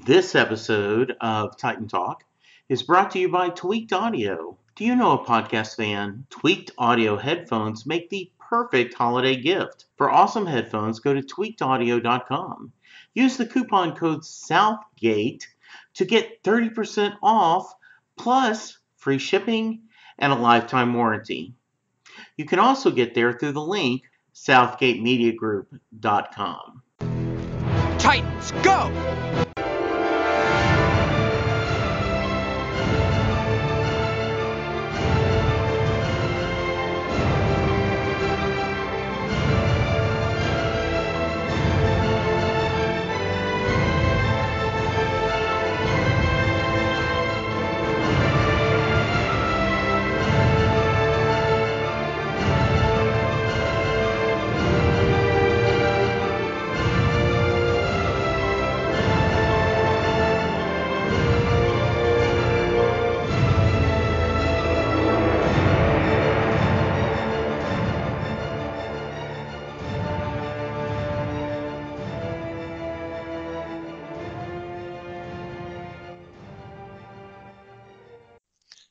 This episode of Titan Talk is brought to you by Tweaked Audio. Do you know a podcast fan? Tweaked Audio headphones make the perfect holiday gift. For awesome headphones, go to tweakedaudio.com. Use the coupon code Southgate to get 30% off plus free shipping and a lifetime warranty. You can also get there through the link southgatemediagroup.com. Titans, go!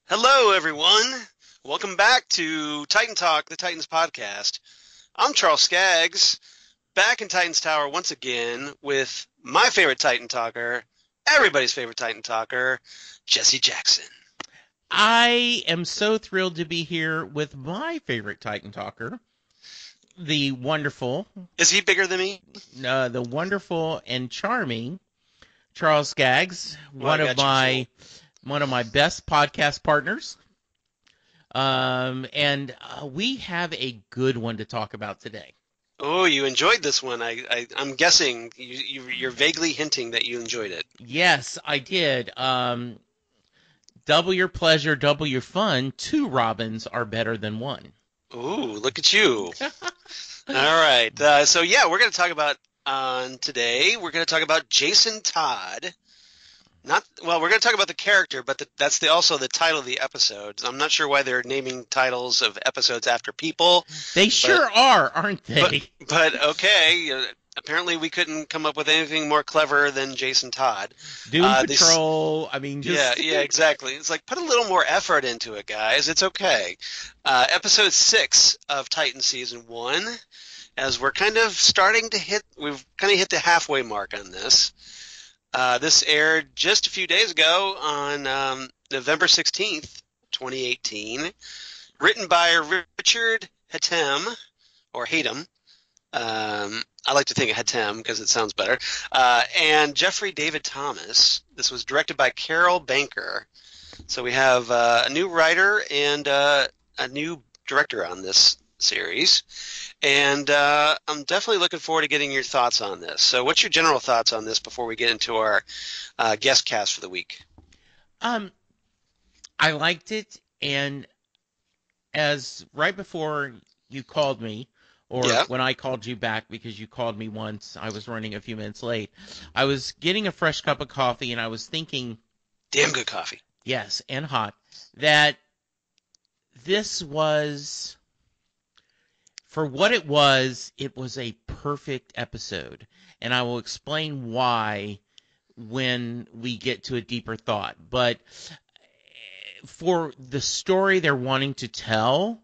Hello, everyone. Welcome back to Titan Talk, the Titans podcast. I'm Charles Skaggs, back in Titans Tower once again with my favorite Titan Talker, everybody's favorite Titan Talker, Jesse Jackson. I am so thrilled to be here with my favorite Titan Talker, the wonderful... Is he bigger than me? The wonderful and charming Charles Skaggs, one of my best podcast partners. And we have a good one to talk about today. Oh, you enjoyed this one. I'm guessing you're vaguely hinting that you enjoyed it. Yes, I did. Double your pleasure, double your fun. 2 Robins are better than 1. Ooh, look at you. All right. So, we're going to talk about today. We're going to talk about Jason Todd. We're going to talk about the character, but that's also the title of the episode. I'm not sure why they're naming titles of episodes after people. They sure are, aren't they? But okay. Apparently, we couldn't come up with anything more clever than Jason Todd. Doom Patrol. Yeah, exactly. It's like, put a little more effort into it, guys. It's okay. Episode 6 of Titan Season 1, as we're kind of we've kind of hit the halfway mark on this. This aired just a few days ago on November 16th, 2018. Written by Richard Hatem, or Hatem. I like to think of Hatem because it sounds better. And Jeffrey David Thomas. This was directed by Carol Banker. So we have a new writer and a new director on this series. And I'm definitely looking forward to getting your thoughts on this. So what's your general thoughts on this before we get into our guest cast for the week? I liked it, and as right before you called me, or when I called you back because you called me once, I was running a few minutes late, I was getting a fresh cup of coffee, and I was thinking... Damn good coffee. Yes, and hot. That this was... For what it was a perfect episode, and I will explain why when we get to a deeper thought. But for the story they're wanting to tell,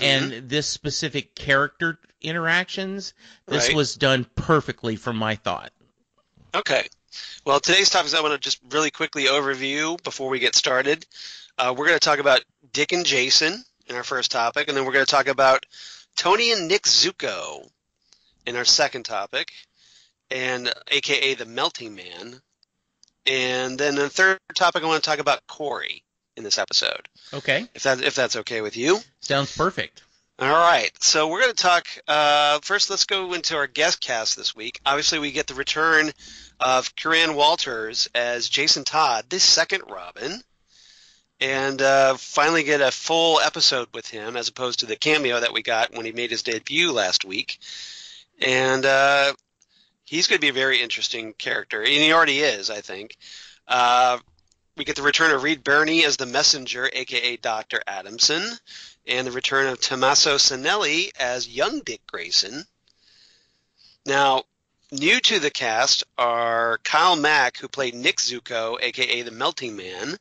and this specific character interactions, this was done perfectly from my thought. Okay. Well, today's topics I want to just really quickly overview before we get started. We're going to talk about Dick and Jason in our first topic, and then we're going to talk about Tony and Nick Zucco in our second topic, and a.k.a. the Melting Man. And then the third topic, I want to talk about Corey in this episode. Okay. If that's okay with you. Sounds perfect. All right. So we're going to talk first. Let's go into our guest cast this week. Obviously, we get the return of Curran Walters as Jason Todd, the second Robin. And finally get a full episode with him as opposed to the cameo that we got when he made his debut last week. And he's going to be a very interesting character, and he already is, I think. We get the return of Reed Birney as the messenger, a.k.a. Dr. Adamson, and the return of Tommaso Sanelli as young Dick Grayson. Now, New to the cast are Kyle Mack, who played Nick Zucco, a.k.a. the Melting Man.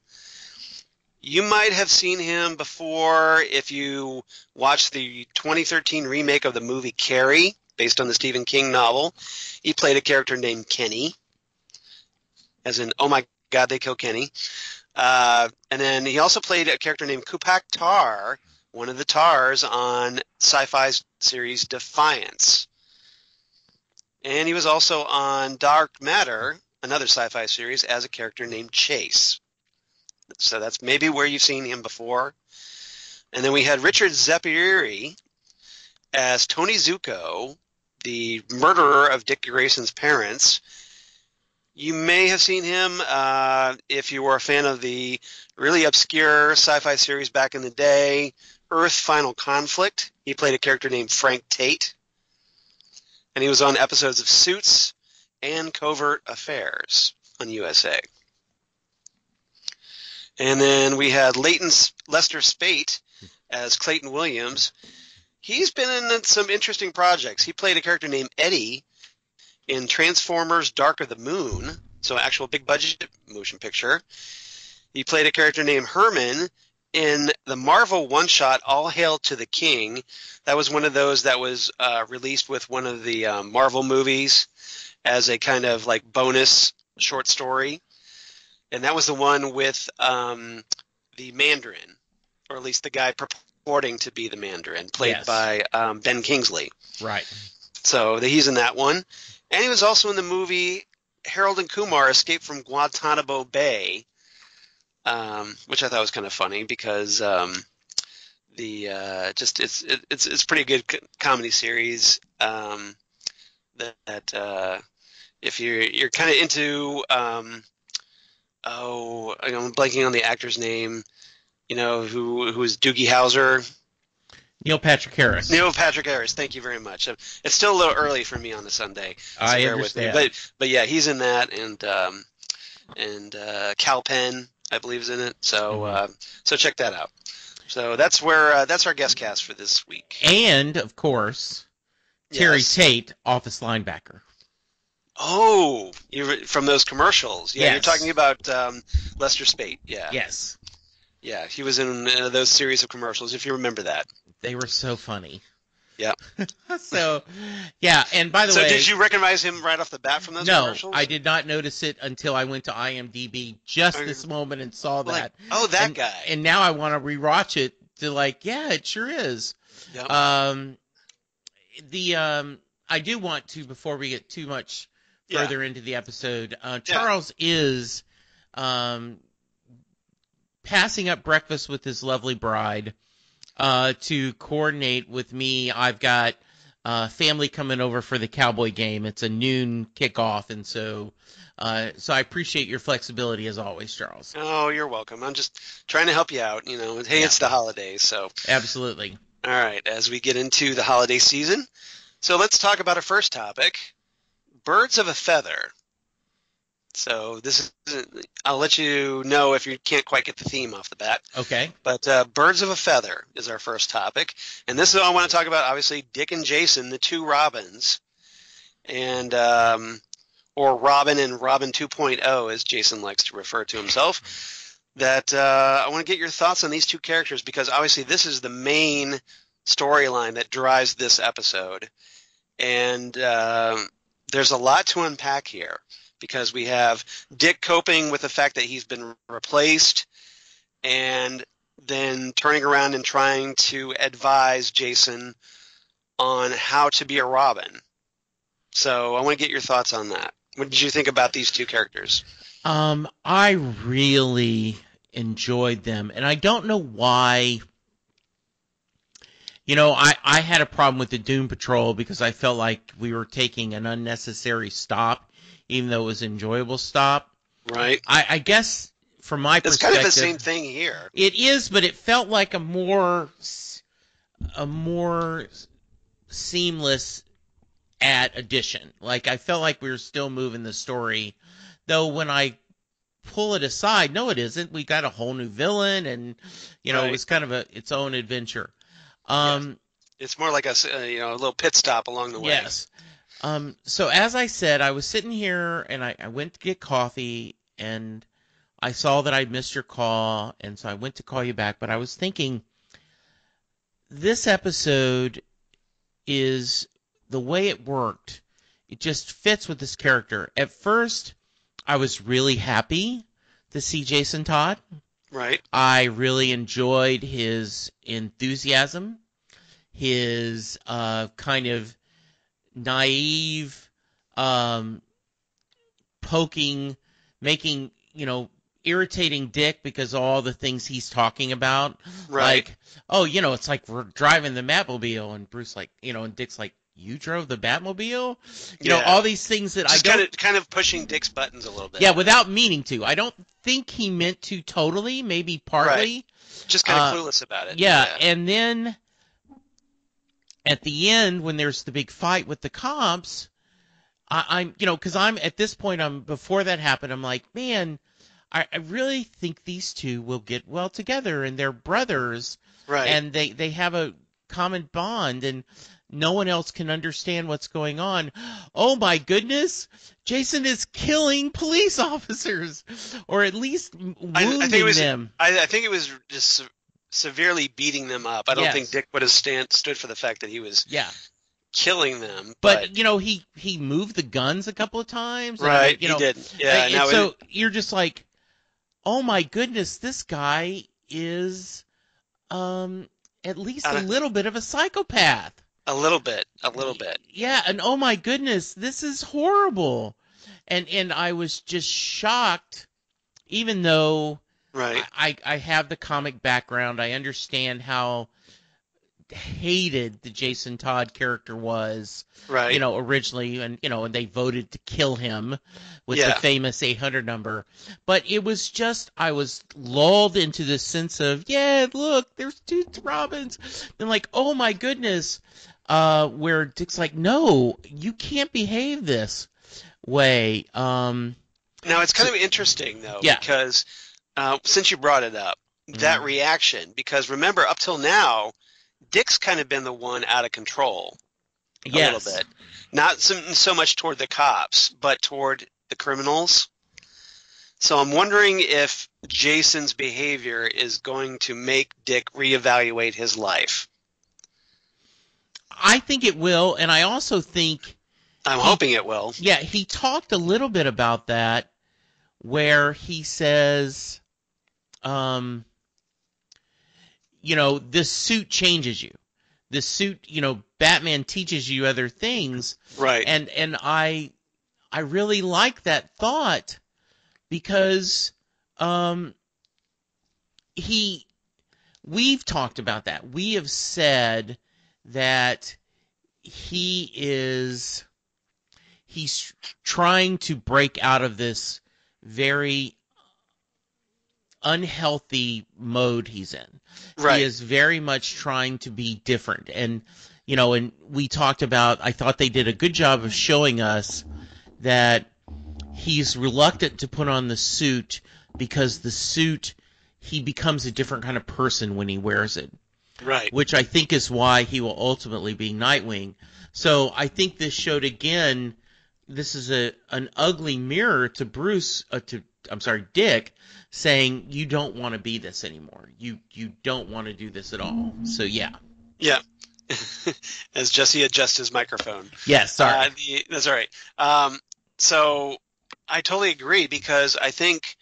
You might have seen him before if you watched the 2013 remake of the movie Carrie, based on the Stephen King novel. He played a character named Kenny, as in, oh my God, they killed Kenny. And then he also played a character named Kupak Tar, one of the Tars on sci-fi series Defiance. And he was also on Dark Matter, another sci-fi series, as a character named Chase. So that's maybe where you've seen him before. And then we had Richard Zeppieri as Tony Zucco, the murderer of Dick Grayson's parents. You may have seen him if you were a fan of the really obscure sci-fi series back in the day, Earth Final Conflict. He played a character named Frank Tate. And he was on episodes of Suits and Covert Affairs on USA. And then we had Lester Speight as Clayton Williams. He's been in some interesting projects. He played a character named Eddie in Transformers Dark of the Moon, so actual big budget motion picture. He played a character named Herman in the Marvel one-shot All Hail to the King. That was one of those that was released with one of the Marvel movies as a kind of like bonus short story. And that was the one with the Mandarin, or at least the guy purporting to be the Mandarin, played by Ben Kingsley. Right. So he's in that one. And he was also in the movie Harold and Kumar Escape from Guantanamo Bay, which I thought was kind of funny because it's pretty good comedy series that if you're kind of into I'm blanking on the actor's name, who is Doogie Howser. Neil Patrick Harris. Neil Patrick Harris. Thank you very much. It's still a little early for me on a Sunday. So I bear understand. with me. But yeah, he's in that, and Cal Penn, I believe, is in it. So so check that out. So that's our guest cast for this week. And of course, Terry Tate, office linebacker. Oh, you're from those commercials. Yeah, Yes. You're talking about Lester Speight. Yeah. Yes. Yeah, he was in those series of commercials, if you remember that. They were so funny. Yeah. So, yeah, and by the way... So did you recognize him right off the bat from those commercials? No, I did not notice it until I went to IMDb just this moment and saw that. That guy. And now I want to rewatch it to it sure is. Yep. I do want to, before we get too much further into the episode, Charles is passing up breakfast with his lovely bride to coordinate with me. I've got family coming over for the Cowboy game. It's a noon kickoff, and so I appreciate your flexibility as always, Charles. Oh, you're welcome. I'm just trying to help you out. Hey, it's the holidays, so. Absolutely. All right, as we get into the holiday season, so let's talk about our first topic, birds of a feather. So I'll let you know if you can't quite get the theme off the bat. Okay. But birds of a feather is our first topic. And this is what I want to talk about, obviously, Dick and Jason, the two Robins. And or Robin and Robin 2.0, as Jason likes to refer to himself. That I want to get your thoughts on these two characters, because obviously this is the main storyline that drives this episode. And there's a lot to unpack here, because we have Dick coping with the fact that he's been replaced, and then turning around and trying to advise Jason on how to be a Robin. So I want to get your thoughts on that. What did you think about these two characters? I really enjoyed them, and I don't know why. I had a problem with the Doom Patrol because I felt like we were taking an unnecessary stop, even though it was an enjoyable stop. Right. I guess from my perspective, it's kind of the same thing here. It is, but it felt like a more seamless addition. Like I felt like we were still moving the story, though. When I pull it aside, no, it isn't. We got a whole new villain, and it was kind of its own adventure. It's more like a little pit stop along the way. Yes. So as I said, I was sitting here and I went to get coffee and I saw that I missed your call, and so I went to call you back. But I was thinking, this episode is the way it worked. It just fits with this character. At first, I was really happy to see Jason Todd. Right. I really enjoyed his enthusiasm, his kind of naive, poking, making, irritating Dick because of all the things he's talking about. Right. Like, oh, it's like we're driving the Batmobile, and Bruce like, and Dick's like, you drove the Batmobile? All these things that just I don't... kind of pushing Dick's buttons a little bit. Yeah, without meaning to. I don't think he meant to totally, maybe partly. Right. Just kind of clueless about it. Yeah, and then at the end, when there's the big fight with the cops, I'm because I'm at this point, before that happened, I'm like, man, I really think these two will get well together, and they're brothers, right? And they have a common bond, and no one else can understand what's going on. Oh my goodness, Jason is killing police officers, or at least wounding them. I think it was just severely beating them up. I don't think Dick would have stood for the fact that he was killing them. But he moved the guns a couple of times. Right, he didn't. Yeah. So you're just like, oh my goodness, this guy is at least a little bit of a psychopath. A little bit. Yeah, and oh my goodness, this is horrible. And I was just shocked, even though I have the comic background. I understand how hated the Jason Todd character was, originally, and and they voted to kill him with the famous 800 number. But it was just, I was lulled into this sense of, look, there's two Robins, and like, oh my goodness, where Dick's like, no, you can't behave this way. Now it's kind of interesting though, because since you brought it up, that reaction, because remember, up till now, Dick's kind of been the one out of control a little bit. Not so much toward the cops, but toward the criminals. So I'm wondering if Jason's behavior is going to make Dick reevaluate his life. I think it will, and I also think... I'm hoping it will. Yeah, he talked a little bit about that, where he says... this suit changes you. This suit, Batman teaches you other things. Right. And I really like that thought because we've talked about that. We have said that he's trying to break out of this very unhealthy mode he's in. Right. He is very much trying to be different. And, and we talked about, I thought they did a good job of showing us that he's reluctant to put on the suit because the suit, he becomes a different kind of person when he wears it. Right. Which I think is why he will ultimately be Nightwing. So I think this showed again, this is an ugly mirror to Dick, saying you don't want to be this anymore. You don't want to do this at all. So yeah. Yeah. As Jesse adjusts his microphone. Yes, sorry. That's all right. So I totally agree because I think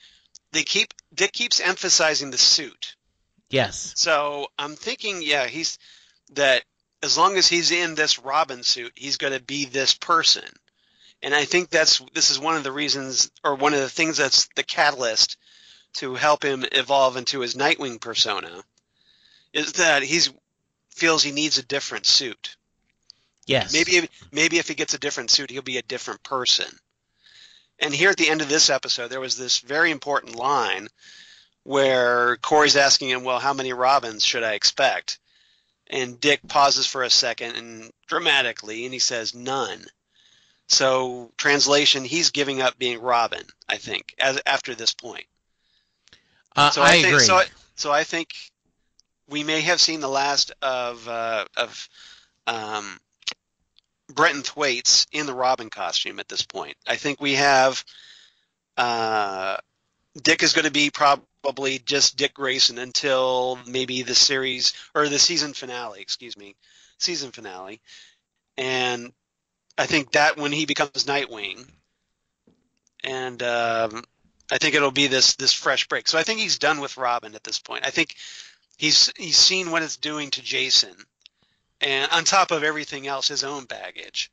Dick keeps emphasizing the suit. Yes. So I'm thinking, that as long as he's in this Robin suit, he's going to be this person. And I think this is one of the reasons, or one of the things that's the catalyst to help him evolve into his Nightwing persona, is that he feels he needs a different suit. Yes. Maybe if he gets a different suit, he'll be a different person. And here at the end of this episode, there was this very important line where Corey's asking him, well, how many Robins should I expect? And Dick pauses for a second and dramatically, and he says, none. So, translation, he's giving up being Robin, I think, after this point. I agree. So I think we may have seen the last of Brenton Thwaites in the Robin costume at this point. I think we have Dick is going to be probably just Dick Grayson until maybe the series or the season finale. Excuse me, season finale. And I think that when he becomes Nightwing, and I think it'll be this fresh break. So I think he's done with Robin at this point. I think he's seen what it's doing to Jason, and on top of everything else, his own baggage.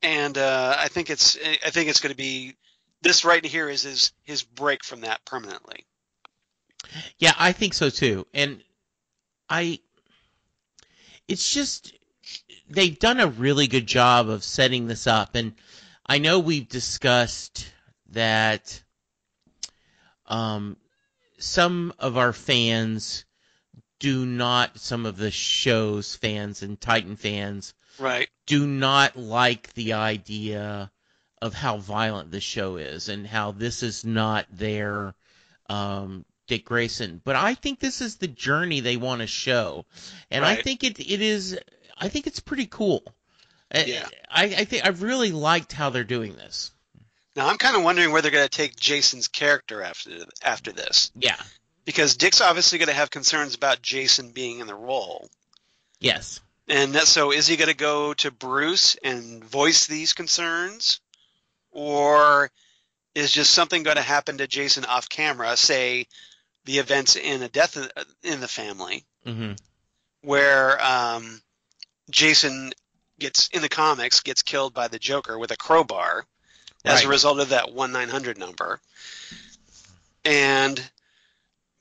And I think it's going to be this right here is his break from that permanently. Yeah, I think so too. And it's just they've done a really good job of setting this up. And I know we've discussed that some of our fans do not, some of the show's fans and Titan fans, right, do not like the idea of how violent the show is and how this is not their Dick Grayson. But I think this is the journey they want to show, and right. I think it is. I think it's pretty cool. Yeah. I think I've really liked how they're doing this. Now I'm kind of wondering where they're going to take Jason's character after this. Yeah. Because Dick's obviously going to have concerns about Jason being in the role. Yes. And so is he going to go to Bruce and voice these concerns? Or is just something going to happen to Jason off camera, say the events in a death in the family, where Jason in the comics gets killed by the Joker with a crowbar as a result of that 1-900 number. And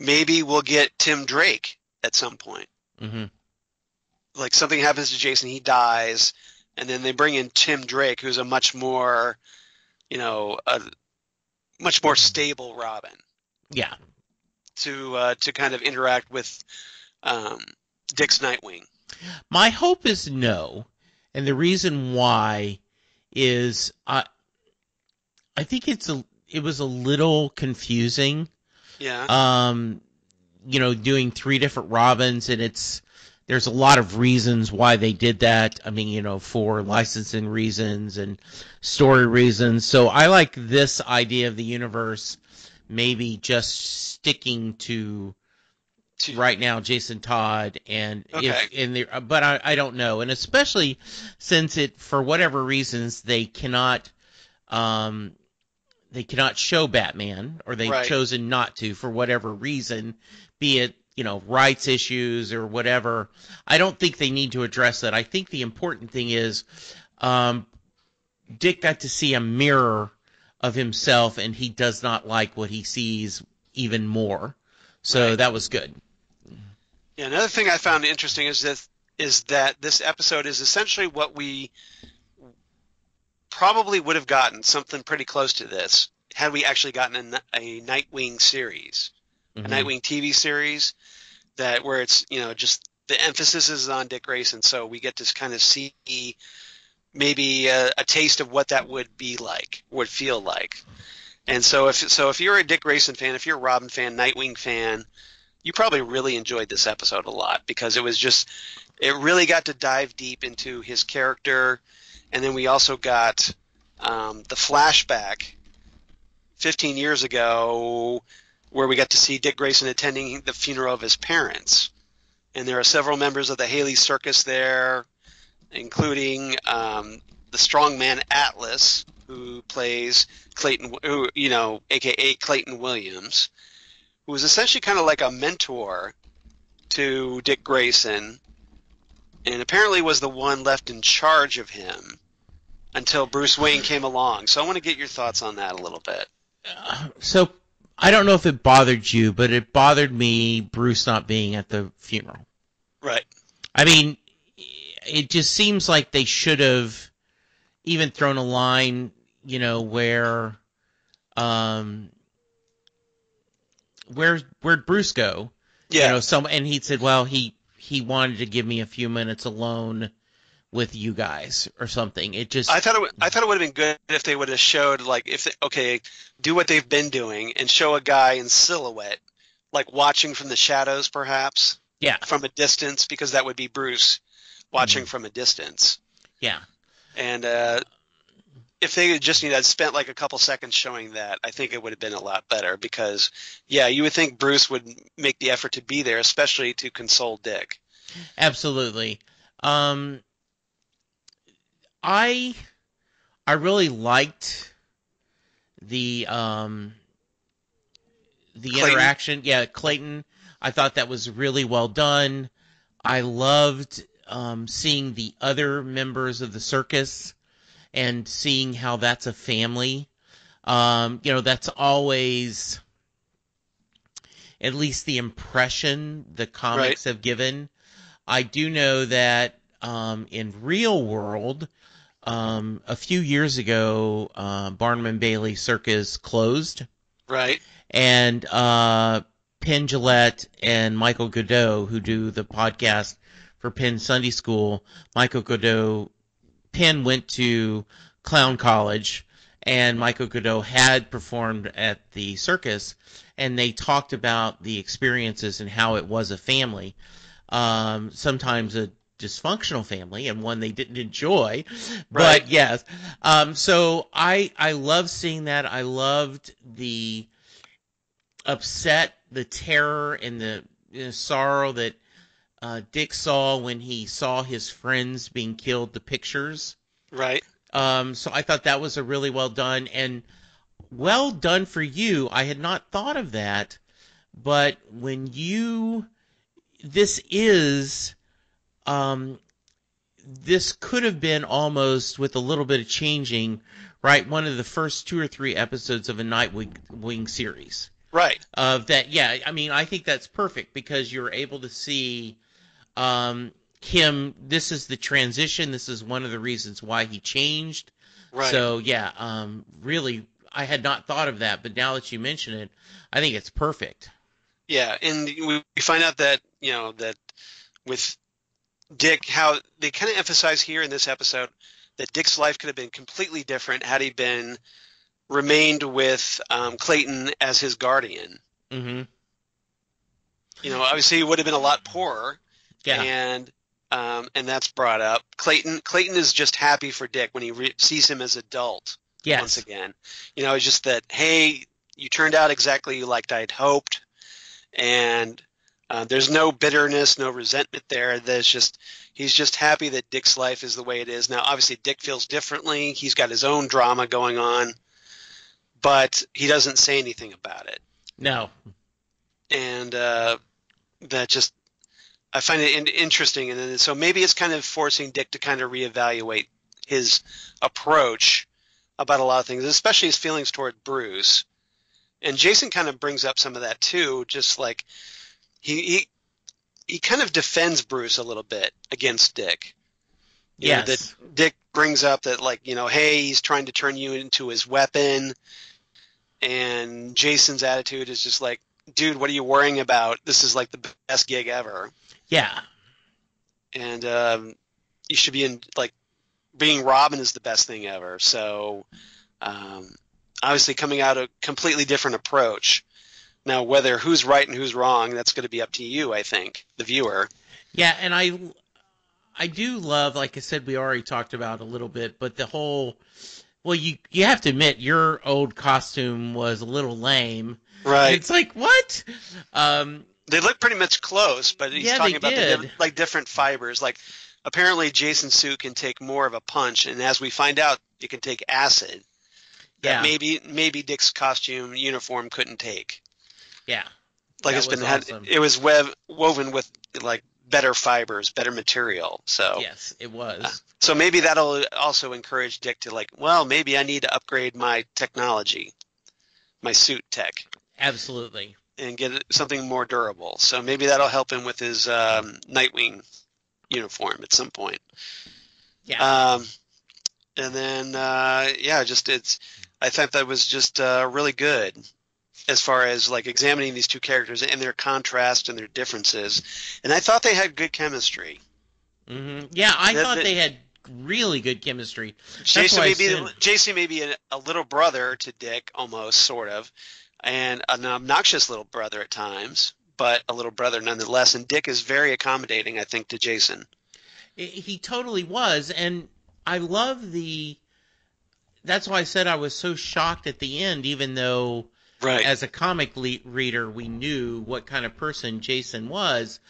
maybe we'll get Tim Drake at some point. Like something happens to Jason, he dies, and then they bring in Tim Drake, who's a much more, much more stable Robin. Yeah. To kind of interact with Dick's Nightwing. My hope is no, and the reason why is I think it was a little confusing. Yeah. Doing 3 different Robins, and there's a lot of reasons why they did that. I mean, for licensing reasons and story reasons. So I like this idea of the universe maybe just sticking to right now Jason Todd, and but I don't know, and especially since for whatever reasons they cannot show Batman, or they've chosen not to for whatever reason, be it rights issues or whatever. I don't think they need to address that. I think the important thing is Dick got to see a mirror of himself, and he does not like what he sees even more. So that was good. Yeah, another thing I found interesting is that this episode is essentially what we probably would have gotten, something pretty close to this, had we actually gotten a Nightwing series, a Nightwing TV series, where it's just the emphasis is on Dick Grayson, so we get to kind of see maybe a taste of what that would be like, would feel like. And so if you're a Dick Grayson fan, if you're a Robin fan, Nightwing fan, you probably really enjoyed this episode a lot, because it really got to dive deep into his character. And then we also got the flashback 15 years ago where we got to see Dick Grayson attending the funeral of his parents. And there are several members of the Haley Circus there, including the strongman Atlas, who plays Clayton, a.k.a. Clayton Williams, who was essentially kind of like a mentor to Dick Grayson, and apparently was the one left in charge of him until Bruce Wayne came along. So I want to get your thoughts on that a little bit. So I don't know if it bothered you, but it bothered me, Bruce not being at the funeral. Right. I mean, it just seems like they should have even thrown a line, where'd Bruce go? Yeah. And he said, well, he wanted to give me a few minutes alone with you guys or something. I thought it would have been good if they would have showed, like, do what they've been doing and show a guy in silhouette, like watching from the shadows, perhaps. Yeah. From a distance, because that would be Bruce watching from a distance. Yeah. And if they had just spent like a couple seconds showing that, I think it would have been a lot better because, yeah, you would think Bruce would make the effort to be there, especially to console Dick. Absolutely. Um, I really liked the Clayton? interaction. Yeah, Clayton. I thought that was really well done. I loved seeing the other members of the circus and seeing how that's a family. That's always at least the impression the Right. comics have given. I do know that in real world, a few years ago, Barnum and Bailey Circus closed, Right. and Penn Jillette and Michael Godot, who do the podcast for Penn Sunday School, Michael Godot, Penn went to Clown College, and Michael Godot had performed at the circus, and they talked about the experiences and how it was a family. Sometimes a dysfunctional family and one they didn't enjoy, Right. but yes. So I love seeing that. I loved the upset, the terror, and the sorrow that Dick saw when he saw his friends being killed, the pictures. Right. So I thought that was a really well done, and well done for you. I had not thought of that, but this is, this could have been almost, with a little bit of changing, right, one of the first 2 or 3 episodes of a Nightwing series. Right. Of that, yeah, I mean, I think that's perfect because you're able to see him. This is the transition. This is one of the reasons why he changed. Right. So yeah, really, I had not thought of that, but now that you mention it, I think it's perfect. Yeah, and we find out that, that with Dick, how they kind of emphasize here in this episode that Dick's life could have been completely different had he remained with Clayton as his guardian. Mm-hmm. Obviously he would have been a lot poorer. Yeah. And that's brought up. Clayton is just happy for Dick when he sees him as adult. Yes. Once again, it's just that, hey, you turned out exactly like I'd hoped, and there's no bitterness, no resentment there. He's just happy that Dick's life is the way it is now. Obviously, Dick feels differently. He's got his own drama going on, but he doesn't say anything about it. No. And that just, I find it interesting. And then, so maybe it's kind of forcing Dick to kind of reevaluate his approach about a lot of things, especially his feelings toward Bruce. And Jason kind of brings up some of that too, just like he kind of defends Bruce a little bit against Dick. Yes. That Dick brings up that, like, hey, he's trying to turn you into his weapon. And Jason's attitude is just like, dude, what are you worrying about? This is like the best gig ever. Yeah. And you should be in, like, being Robin is the best thing ever. So obviously coming out a completely different approach. Now, whether who's right and who's wrong, that's going to be up to you, I think, the viewer. Yeah, and I do love, like I said, we already talked about a little bit, but the whole, well, you have to admit your old costume was a little lame. Right. It's like, what? They look pretty much close, but he's talking about the different fibers. Like, apparently Jason's suit can take more of a punch, and as we find out, it can take acid. That maybe Dick's costume uniform couldn't take. Yeah. Like, awesome. It was woven with, like, better fibers, better material. So yes, it was. So maybe that'll also encourage Dick to, like, well, maybe I need to upgrade my technology, my suit tech. Absolutely. And get something more durable. So maybe that'll help him with his Nightwing uniform at some point. Yeah. And then I thought that was just really good as far as, like, examining these two characters and their contrast and their differences. And I thought they had good chemistry. Mm-hmm. Yeah, I thought they had really good chemistry. Jason may be a little brother to Dick, almost, sort of, and an obnoxious little brother at times, but a little brother nonetheless. And Dick is very accommodating, I think, to Jason. He totally was, and I love that's why I said I was so shocked at the end, even though Right. as a comic reader, we knew what kind of person Jason was.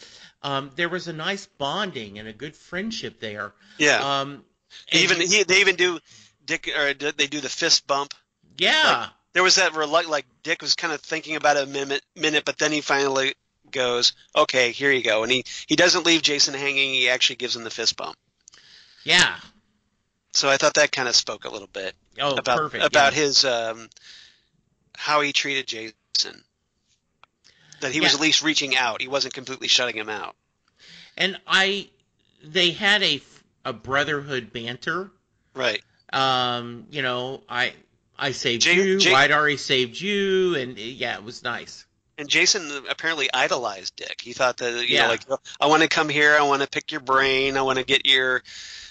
There was a nice bonding and a good friendship there. Yeah. They And even do Dick, or they do the fist bump. yeah, Like, there was that like Dick was kind of thinking about it a minute, but then he finally goes, "Okay, here you go," and he doesn't leave Jason hanging. He actually gives him the fist bump. yeah. So I thought that kind of spoke a little bit Oh, perfect. about yeah. his how he treated Jason. That he was Yeah. at least reaching out. He wasn't completely shutting him out. And they had a brotherhood banter. Right. You know, I saved you, White Ari saved you, and yeah, it was nice. And Jason apparently idolized Dick. He thought that, Yeah. like, I want to come here, I want to pick your brain, I want to get your,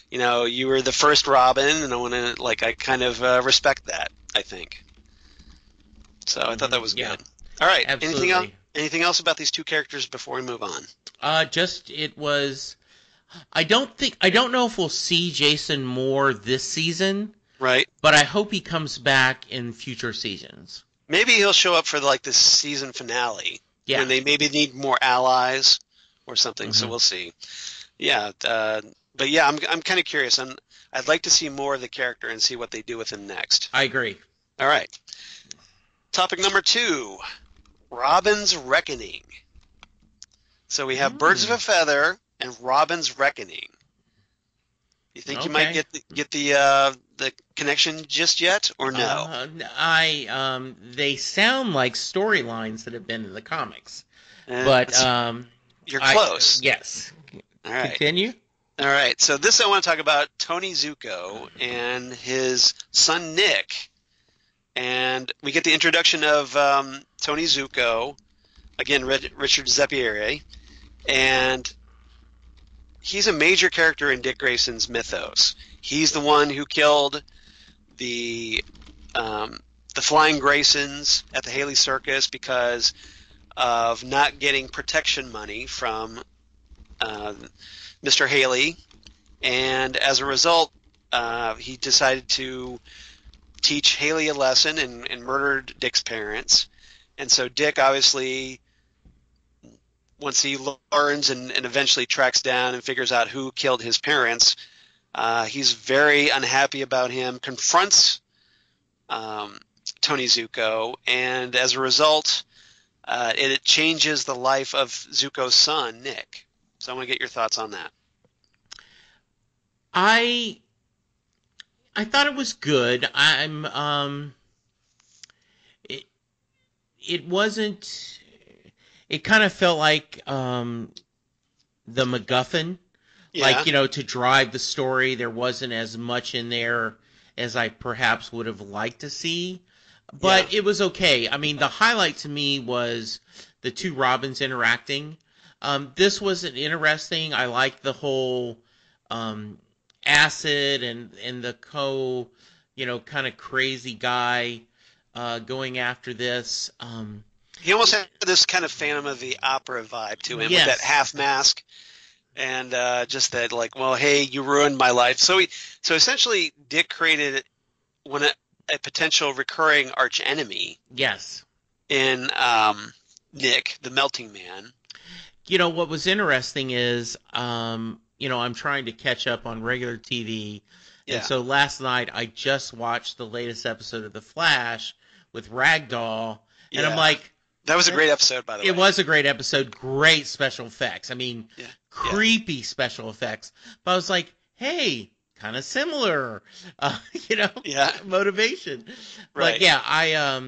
you were the first Robin, and I want to, like, I kind of respect that, I think. So I thought that was Yeah. good. All right. Absolutely. Anything else about these two characters before we move on? It was. I don't know if we'll see Jason more this season, Right. but I hope he comes back in future seasons. Maybe he'll show up for like the season finale. Yeah. When they maybe need more allies or something. So Mhm. we'll see. Yeah. But yeah, I'm kind of curious. I'd like to see more of the character and see what they do with him next. I agree. All right. Topic number 2, Robin's Reckoning. So we have Birds of a Feather and Robin's Reckoning. You think you might get the connection just yet, or no? They sound like storylines that have been in the comics, Eh, but you're close. Yes. All right. Continue. All right. So this I want to talk about Tony Zucco and his son Nick. And we get the introduction of Tony Zucco, again, Richard Zeppieri, and he's a major character in Dick Grayson's mythos. He's the one who killed the Flying Graysons at the Haley Circus because of not getting protection money from Mr. Haley, and as a result, he decided to teach Haley a lesson and murdered Dick's parents. And so Dick, obviously, once he learns and eventually tracks down and figures out who killed his parents, he's very unhappy about him, confronts Tony Zucco, and as a result, it changes the life of Zucco's son, Nick. So I want to get your thoughts on that. I thought it was good. It wasn't. It kind of felt like the MacGuffin, Yeah. like to drive the story. There wasn't as much in there as I perhaps would have liked to see, but it was okay. I mean, the highlight to me was the two Robins interacting. This was an interesting. I liked the whole acid and the kind of crazy guy going after this. He almost had this kind of Phantom of the Opera vibe to him, Yes. with that half mask, and just that, like, well, hey, you ruined my life. So essentially, Dick created a potential recurring arch enemy Yes. in Nick, the Melting Man. What was interesting is, I'm trying to catch up on regular TV. Yeah. And so last night I just watched the latest episode of The Flash with Ragdoll. And Yeah. I'm like, That was a great episode, by the way. it was a great episode. Great special effects. I mean, Yeah. creepy special effects. But I was like, hey, kind of similar, Yeah. motivation. Right. But yeah,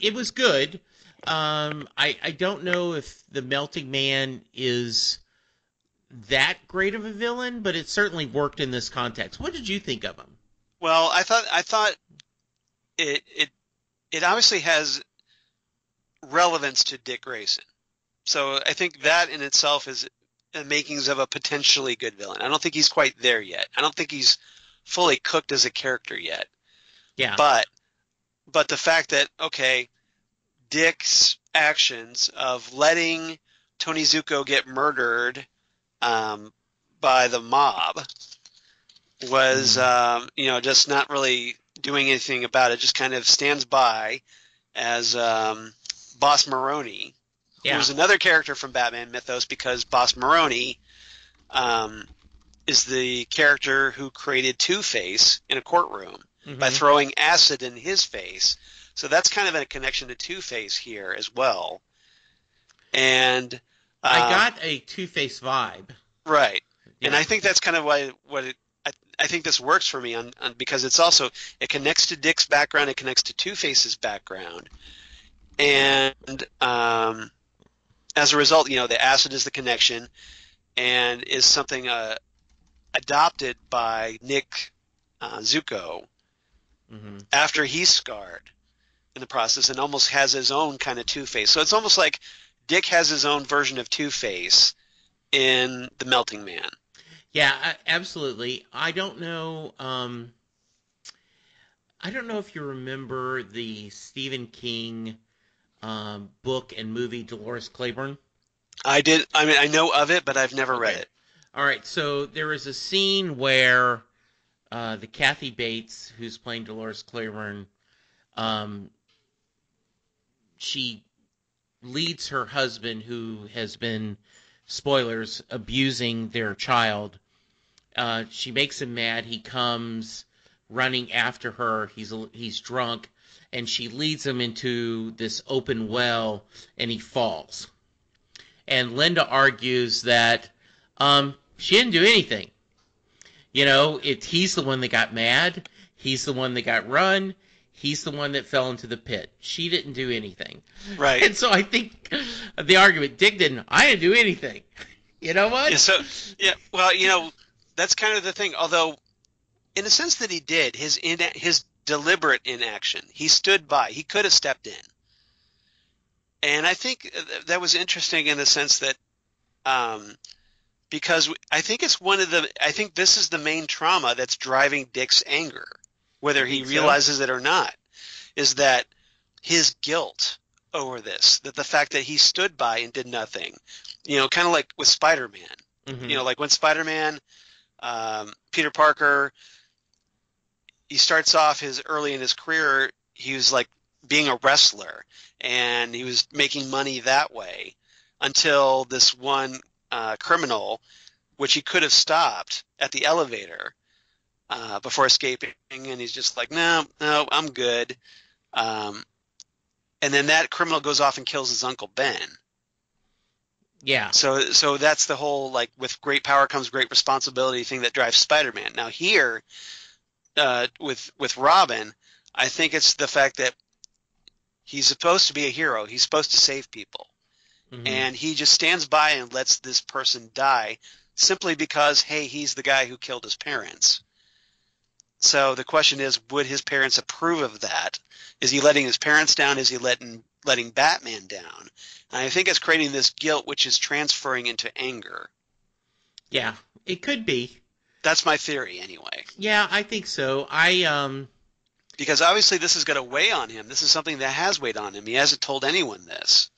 it was good. I don't know if the Melting Man is that great of a villain, but it certainly worked in this context. What did you think of him? Well, I thought it obviously has relevance to Dick Grayson. So I think that in itself is the makings of a potentially good villain. I don't think he's quite there yet. I don't think he's fully cooked as a character yet. Yeah. But the fact that, okay, Dick's actions of letting Tony Zucco get murdered by the mob was, just not really doing anything about it, just kind of stands by as Boss Maroni, Yeah. who's another character from Batman mythos, because Boss Maroni is the character who created Two-Face in a courtroom by throwing acid in his face. So that's kind of a connection to Two-Face here as well. And I got a Two-Face vibe. right. Yeah. And I think that's kind of why I think this works for me on because it connects to Dick's background, it connects to Two-Face's background. And as a result, the acid is the connection and is something adopted by Nick Zucco after he's scarred in the process and almost has his own kind of Two-Face. So it's almost like Dick has his own version of Two-Face in The Melting Man. Yeah, absolutely. I don't know if you remember the Stephen King book and movie Dolores Claiborne. I did. I mean, I know of it, but I've never read it. All right, so there is a scene where the Kathy Bates, who's playing Dolores Claiborne, she leads her husband, who has been, spoilers, abusing their child. She makes him mad. He comes running after her. He's drunk, and she leads him into this open well, and he falls. And Linda argues that she didn't do anything. He's the one that got mad. He's the one that got run. He's the one that fell into the pit. She didn't do anything. Right. And so I think the argument, Dick didn't. I didn't do anything. You know what? Yeah, well, that's kind of the thing. Although, in the sense that he did, his deliberate inaction, he stood by. He could have stepped in. And I think that was interesting in the sense that because I think I think this is the main trauma that's driving Dick's anger, whether he realizes it or not, is that his guilt over this, that the fact that he stood by and did nothing, kind of like with Spider-Man, like when Spider-Man, Peter Parker, he starts off early in his career, he was like being a wrestler and he was making money that way until this one criminal, which he could have stopped at the elevator before escaping, and he's just like, no, I'm good. And then that criminal goes off and kills his Uncle Ben. Yeah. So that's the whole, like, with great power comes great responsibility thing that drives Spider-Man. Now here, with Robin, I think it's the fact that he's supposed to be a hero. He's supposed to save people. And he just stands by and lets this person die simply because, hey, he's the guy who killed his parents. So the question is, would his parents approve of that? Is he letting his parents down? Is he letting Batman down? And I think it's creating this guilt, which is transferring into anger. Yeah, it could be. That's my theory, anyway. Yeah, I think so. Because obviously this is going to weigh on him. This is something that has weighed on him. He hasn't told anyone this.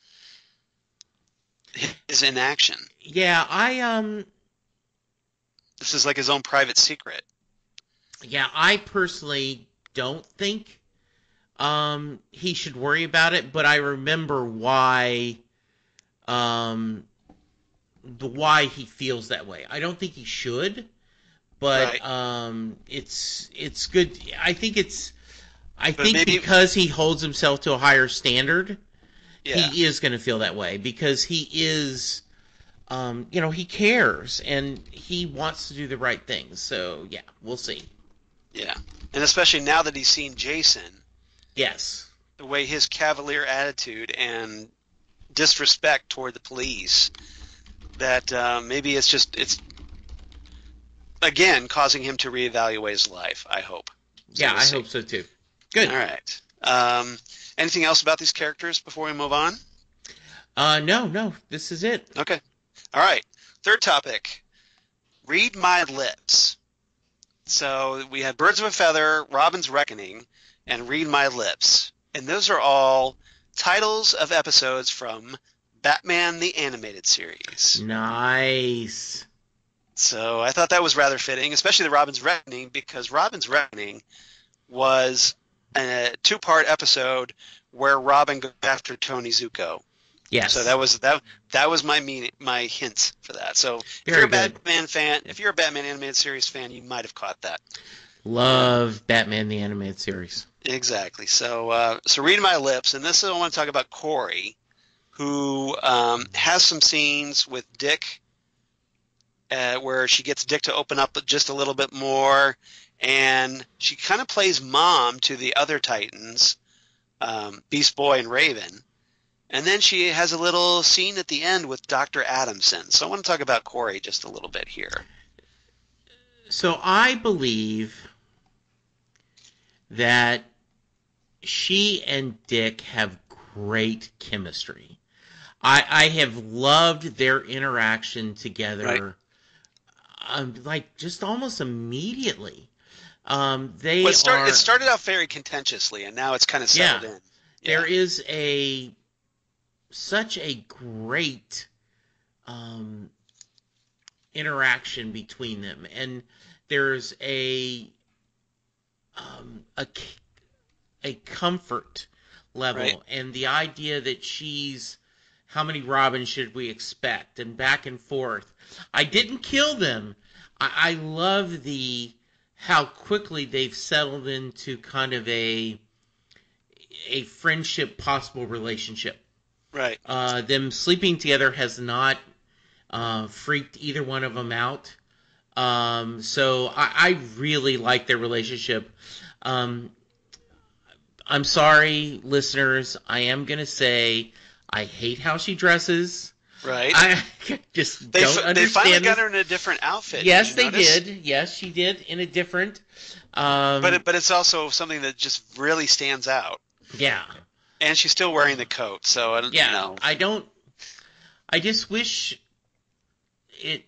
His inaction. Yeah, This is like his own private secret. Yeah, I personally don't think he should worry about it, but I remember why why he feels that way. I don't think he should, but right. It's good. I think because he holds himself to a higher standard, he is going to feel that way because he is he cares and he wants to do the right thing. So, yeah, we'll see. Yeah, and especially now that he's seen Jason. Yes. The way his cavalier attitude and disrespect toward the police, that maybe it's again causing him to reevaluate his life, I hope. So yeah, I hope so too. Good. All right. Anything else about these characters before we move on? No, this is it. Okay. All right. Third topic. Read My Lips. So we had Birds of a Feather, Robin's Reckoning, and Read My Lips. And those are all titles of episodes from Batman the Animated Series. Nice. So I thought that was rather fitting, especially the Robin's Reckoning, because Robin's Reckoning was a two-part episode where Robin goes after Tony Zucco. So Yes. that was my hints for that. So if Very you're a good. Batman fan, if you're a Batman animated series fan, you might have caught that. Love Batman the Animated Series. Exactly. So read my lips, and this is I want to talk about Corey, who has some scenes with Dick, where she gets Dick to open up just a little bit more, and she kind of plays mom to the other Titans, Beast Boy and Raven. And then she has a little scene at the end with Dr. Adamson. So I want to talk about Corey just a little bit here. So I believe that she and Dick have great chemistry. I have loved their interaction together, like just almost immediately. It started out very contentiously, and now it's kind of settled in. Yeah. There is such a great interaction between them, and there's a comfort level, and the idea that she's, how many Robins should we expect, and back and forth. I didn't kill them. I love how quickly they've settled into kind of a friendship, possible relationship. Right. Them sleeping together has not freaked either one of them out. So I really like their relationship. I'm sorry, listeners. I am going to say I hate how she dresses. Right. I just don't understand. They finally got her in a different outfit. Yes, they did. Yes, she did, in a different. But it's also something that just really stands out. Yeah. And she's still wearing the coat, so I don't know. I just wish it.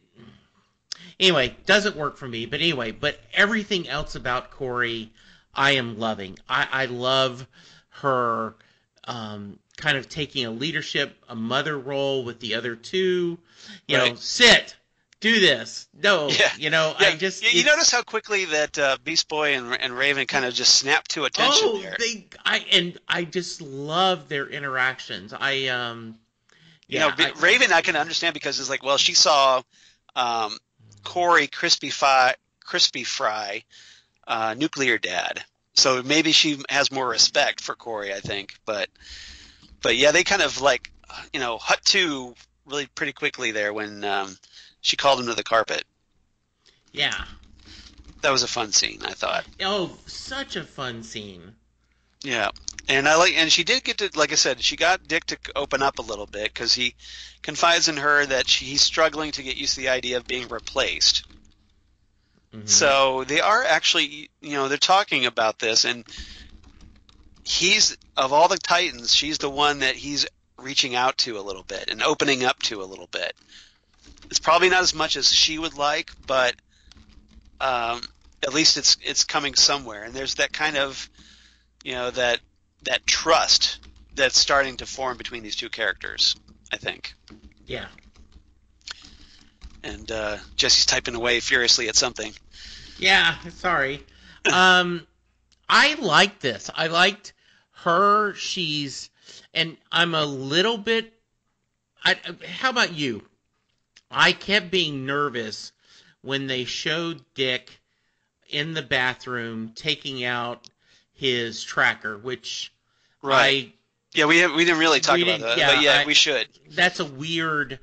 Anyway, doesn't work for me. But anyway, everything else about Corey, I am loving. I love her kind of taking a leadership, a mother role with the other two. You know, sit, do this. No, I just. You notice how quickly that Beast Boy and Raven kind of just snapped to attention there. I just love their interactions. Raven I can understand because it's like, well, she saw Corey Crispy Fry, Nuclear Dad, so maybe she has more respect for Corey, I think. But yeah, they kind of like hut to really pretty quickly there when she called him to the carpet. Yeah. That was a fun scene, I thought. Oh, such a fun scene. Yeah. And she did get to, like I said, she got Dick to open up a little bit because he confides in her that he's struggling to get used to the idea of being replaced. Mm-hmm. So they are actually, they're talking about this, and of all the Titans, she's the one that he's reaching out to a little bit and opening up to a little bit. It's probably not as much as she would like, but at least it's coming somewhere. And there's that kind of, that trust that's starting to form between these two characters, I think. Yeah. And Jesse's typing away furiously at something. Yeah, sorry. I liked this. I liked her. And I'm a little bit. How about you? I kept being nervous when they showed Dick in the bathroom taking out his tracker, which we didn't really talk about that, but we should. That's a weird.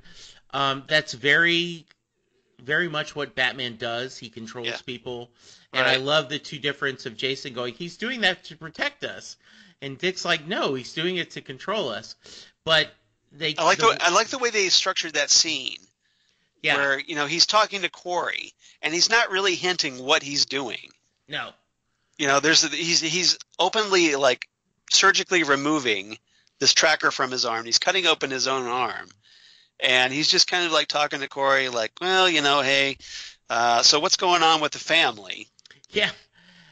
That's very, very much what Batman does. He controls people, and I love the two difference of Jason going, he's doing that to protect us, and Dick's like, no, he's doing it to control us. But I like the way they structured that scene. Yeah. Where, he's talking to Corey, and he's not really hinting what he's doing. No. He's openly, like, surgically removing this tracker from his arm. He's cutting open his own arm. And he's just kind of, like, talking to Corey, like, well, hey, so what's going on with the family? Yeah.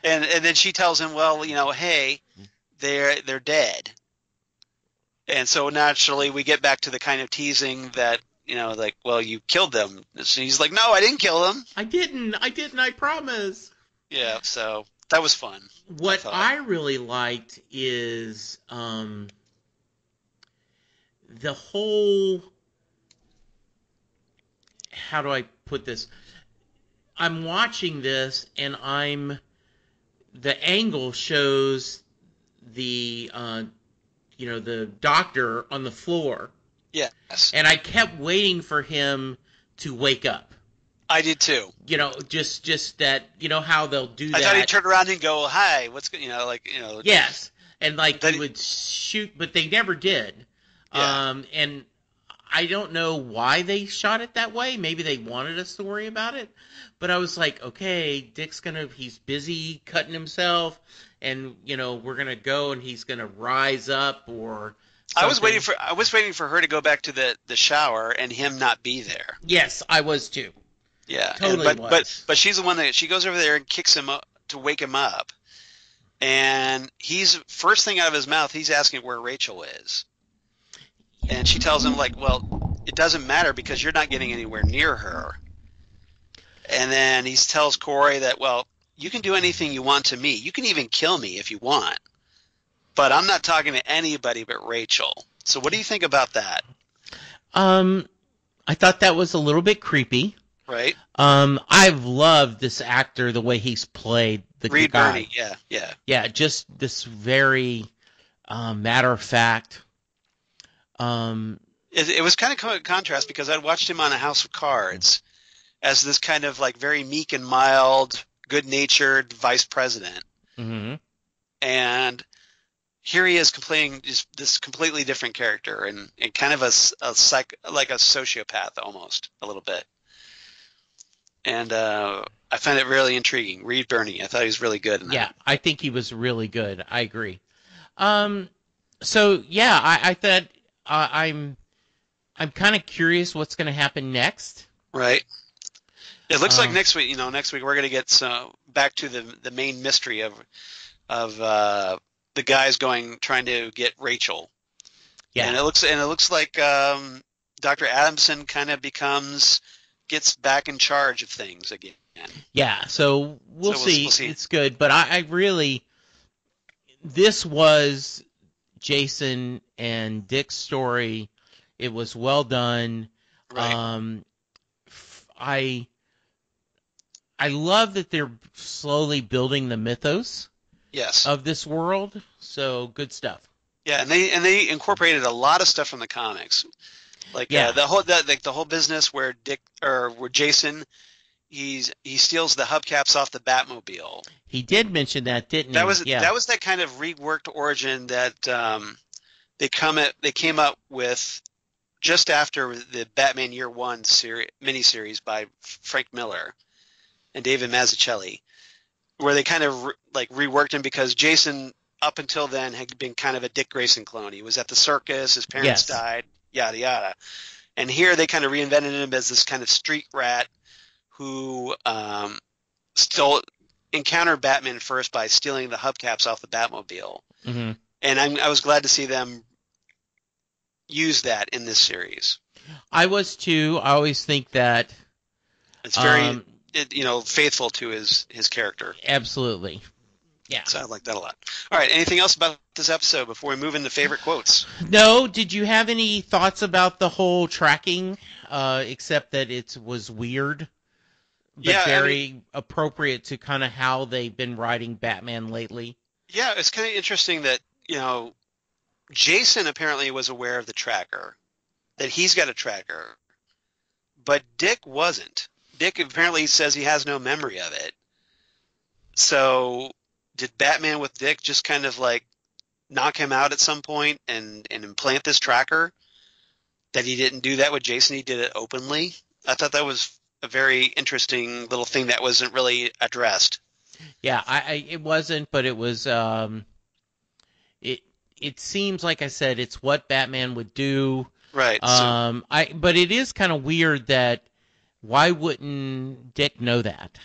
And then she tells him, well, hey, they're dead. And so naturally we get back to the kind of teasing that, like, well, you killed them. And he's like, no, I didn't kill them. I didn't, I promise. Yeah, so that was fun. What I really liked is the whole, how do I put this? I'm watching this, and the angle shows the the doctor on the floor. Yes. And I kept waiting for him to wake up. I did too. Just that, how they'll do that. I thought he'd turn around and go, hi, what's good, Yes. And like he would shoot, but they never did. Yeah. And I don't know why they shot it that way. Maybe they wanted us to worry about it. But I was like, okay, Dick's he's busy cutting himself, and we're gonna go and he's gonna rise up or something. I was waiting for her to go back to the shower and him not be there. Yes, I was too. Yeah. Totally but she's the one that she goes over there and kicks him up to wake him up. And he's first thing out of his mouth, he's asking where Rachel is. And she tells him, like, well, it doesn't matter because you're not getting anywhere near her. And then he tells Corey that, well, you can do anything you want to me. You can even kill me if you want. But I'm not talking to anybody but Rachel. So what do you think about that? I thought that was a little bit creepy. Right. I've loved this actor, the way he's played the Reed guy. Birney, yeah. Yeah, just this very matter of fact. It was kind of a contrast because I'd watched him on A House of Cards as this kind of like very meek and mild, good-natured vice president. Mm-hmm. And here he is playing just this completely different character and kind of like a sociopath almost a little bit. And I find it really intriguing. Reed Birney, I thought he was really good in that. Yeah, I think he was really good. I agree. So yeah, I thought I'm kind of curious what's going to happen next. Right. It looks like next week we're going to get back to the main mystery of the guys trying to get Rachel. Yeah. And it looks like Dr. Adamson kind of gets back in charge of things again. Yeah, so we'll see. It's good, but I really, this was Jason and Dick's story. It was well done. Right. I love that they're slowly building the mythos. Yes. Of this world. So good stuff. Yeah, and they incorporated a lot of stuff from the comics, like the whole business where Jason he steals the hubcaps off the Batmobile. He did mention that, didn't he? That was that kind of reworked origin that they came up with just after the Batman Year One miniseries by Frank Miller and David Mazzucchelli, where they kind of reworked him because Jason up until then had been kind of a Dick Grayson clone. He was at the circus, his parents died, yada yada. And here they kind of reinvented him as this kind of street rat who still encountered Batman first by stealing the hubcaps off the Batmobile. Mm-hmm. And I was glad to see them use that in this series. I was too. I always think that it's very faithful to his character. Absolutely. Yeah. So I like that a lot. All right. Anything else about this episode before we move into favorite quotes? No. Did you have any thoughts about the whole tracking, except that it was weird, but very appropriate to kind of how they've been writing Batman lately? Yeah, it's kind of interesting that, Jason apparently was aware of the tracker, that he's got a tracker, but Dick wasn't. Dick apparently says he has no memory of it. So did Batman with Dick just kind of knock him out at some point and implant this tracker? That he didn't do that with Jason, he did it openly? I thought that was a very interesting little thing that wasn't really addressed. Yeah, it wasn't, but it was. It seems, like I said, it's what Batman would do. Right. But it is kind of weird that why wouldn't Dick know that?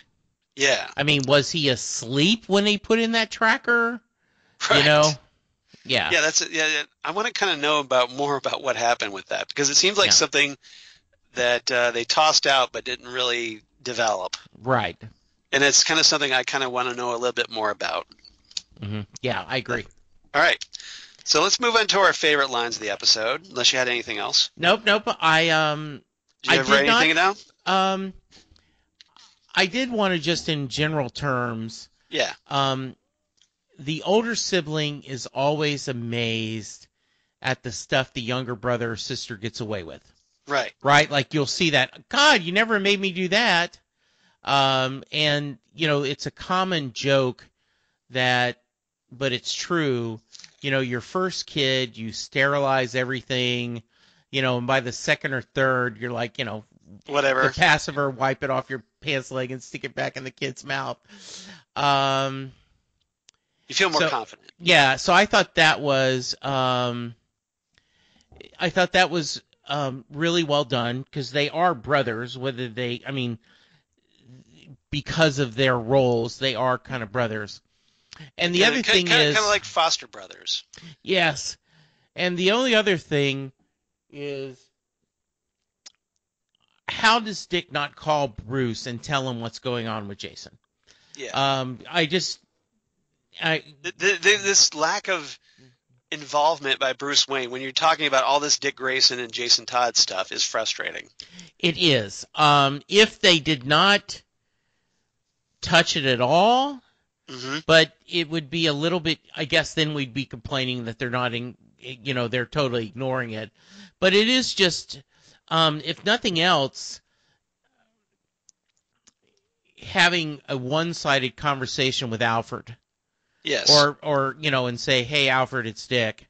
Yeah. I mean, was he asleep when he put in that tracker? Right. Yeah. Yeah, that's it. Yeah. I want to kind of know more about what happened with that because it seems like something that they tossed out but didn't really develop. Right. And it's kind of something I kind of want to know a little bit more about. Mm-hmm. Yeah, I agree. All right. So let's move on to our favorite lines of the episode, unless you had anything else. Nope. Did you ever write anything down? I did want to just in general terms. Yeah. The older sibling is always amazed at the stuff the younger brother or sister gets away with. Right. Right? Like you'll see that, God, you never made me do that. And, it's a common joke but it's true. Your first kid, you sterilize everything, and by the second or third, you're like, whatever. The pacifier, wipe it off your pants leg and stick it back in the kid's mouth. You feel more confident. Yeah, so I thought that was really well done because they are brothers. Because of their roles, they are kind of brothers. And the other thing is kind of like foster brothers. Yes, and the only other thing is, how does Dick not call Bruce and tell him what's going on with Jason? Yeah. This lack of involvement by Bruce Wayne when you're talking about all this Dick Grayson and Jason Todd stuff is frustrating. It is. If they did not touch it at all, but it would be a little bit, I guess then we'd be complaining that they're not, they're totally ignoring it. But it is just, if nothing else, having a one-sided conversation with Alfred. Yes. Or and say, hey, Alfred, it's Dick.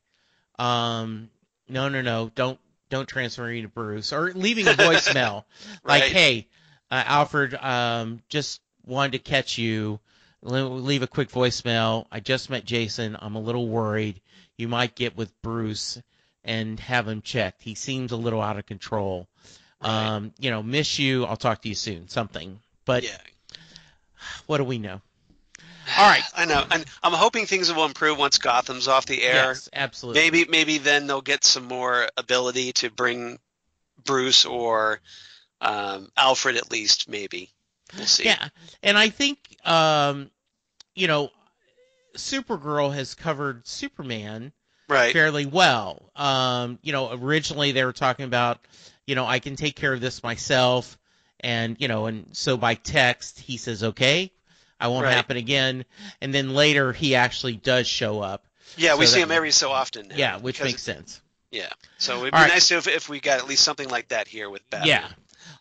No, don't transfer me to Bruce. Or leaving a voicemail. Like, right. Hey, Alfred, just wanted to catch you. Leave a quick voicemail. I just met Jason. I'm a little worried. You might get with Bruce and have him checked. He seems a little out of control. Right. Miss you. I'll talk to you soon. Something. But yeah. What do we know? All right. I know. And I'm hoping things will improve once Gotham's off the air. Yes, absolutely. Maybe then they'll get some more ability to bring Bruce or Alfred at least, maybe. We'll see. Yeah. And I think, Supergirl has covered Superman fairly well. Originally they were talking about, I can take care of this myself. And, and so by text, he says, okay, I won't happen again. And then later he actually does show up. Yeah, we see him every so often now. Yeah, which makes sense. Yeah. So it'd be nice if we got at least something like that here with Batman. Yeah.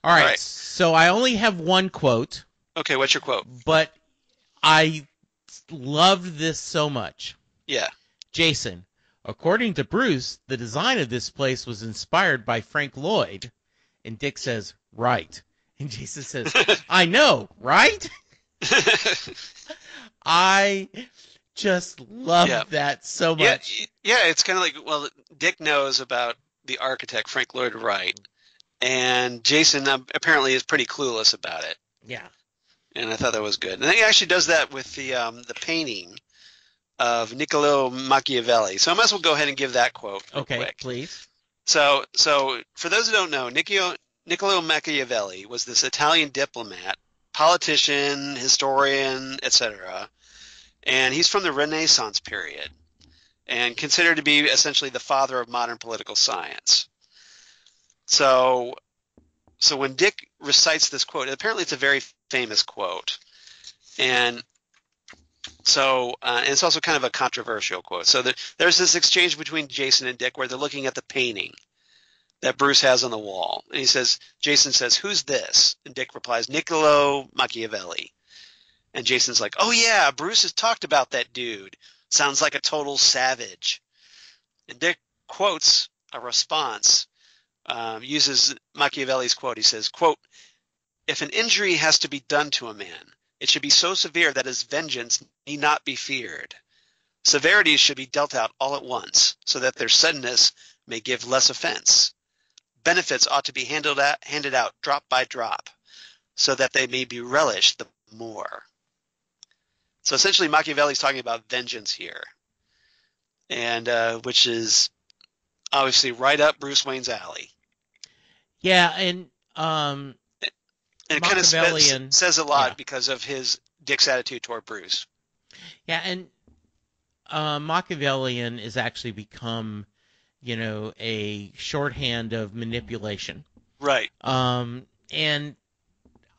All right. So I only have one quote. Okay, what's your quote? But I loved this so much. Yeah. Jason, according to Bruce, the design of this place was inspired by Frank Lloyd. And Dick says, right. And Jason says, I know, right? I just love that so much. Yeah, it's kind of like, well, Dick knows about the architect, Frank Lloyd Wright, and Jason apparently is pretty clueless about it. Yeah. And I thought that was good. And he actually does that with the painting of Niccolo Machiavelli. So I might as well go ahead and give that quote real quick. Please. So for those who don't know, Niccolo Machiavelli was this Italian diplomat, politician, historian, etc. And he's from the Renaissance period and considered to be essentially the father of modern political science. So when Dick recites this quote, apparently it's a very famous quote. And so it's also kind of a controversial quote. So there's this exchange between Jason and Dick where they're looking at the painting that Bruce has on the wall. And Jason says, who's this? And Dick replies, Niccolo Machiavelli. And Jason's like, oh yeah, Bruce has talked about that dude. Sounds like a total savage. And Dick quotes a response, uses Machiavelli's quote. He says, quote, if an injury has to be done to a man, it should be so severe that his vengeance need not be feared. Severities should be dealt out all at once, so that their suddenness may give less offense. Benefits ought to be handed out drop by drop, so that they may be relished the more. So essentially Machiavelli's talking about vengeance here, and which is obviously right up Bruce Wayne's alley. Yeah, and um, And it kind of Machiavellian. says a lot Yeah. because of Dick's attitude toward Bruce. Yeah, and Machiavellian is actually become, a shorthand of manipulation. Right. And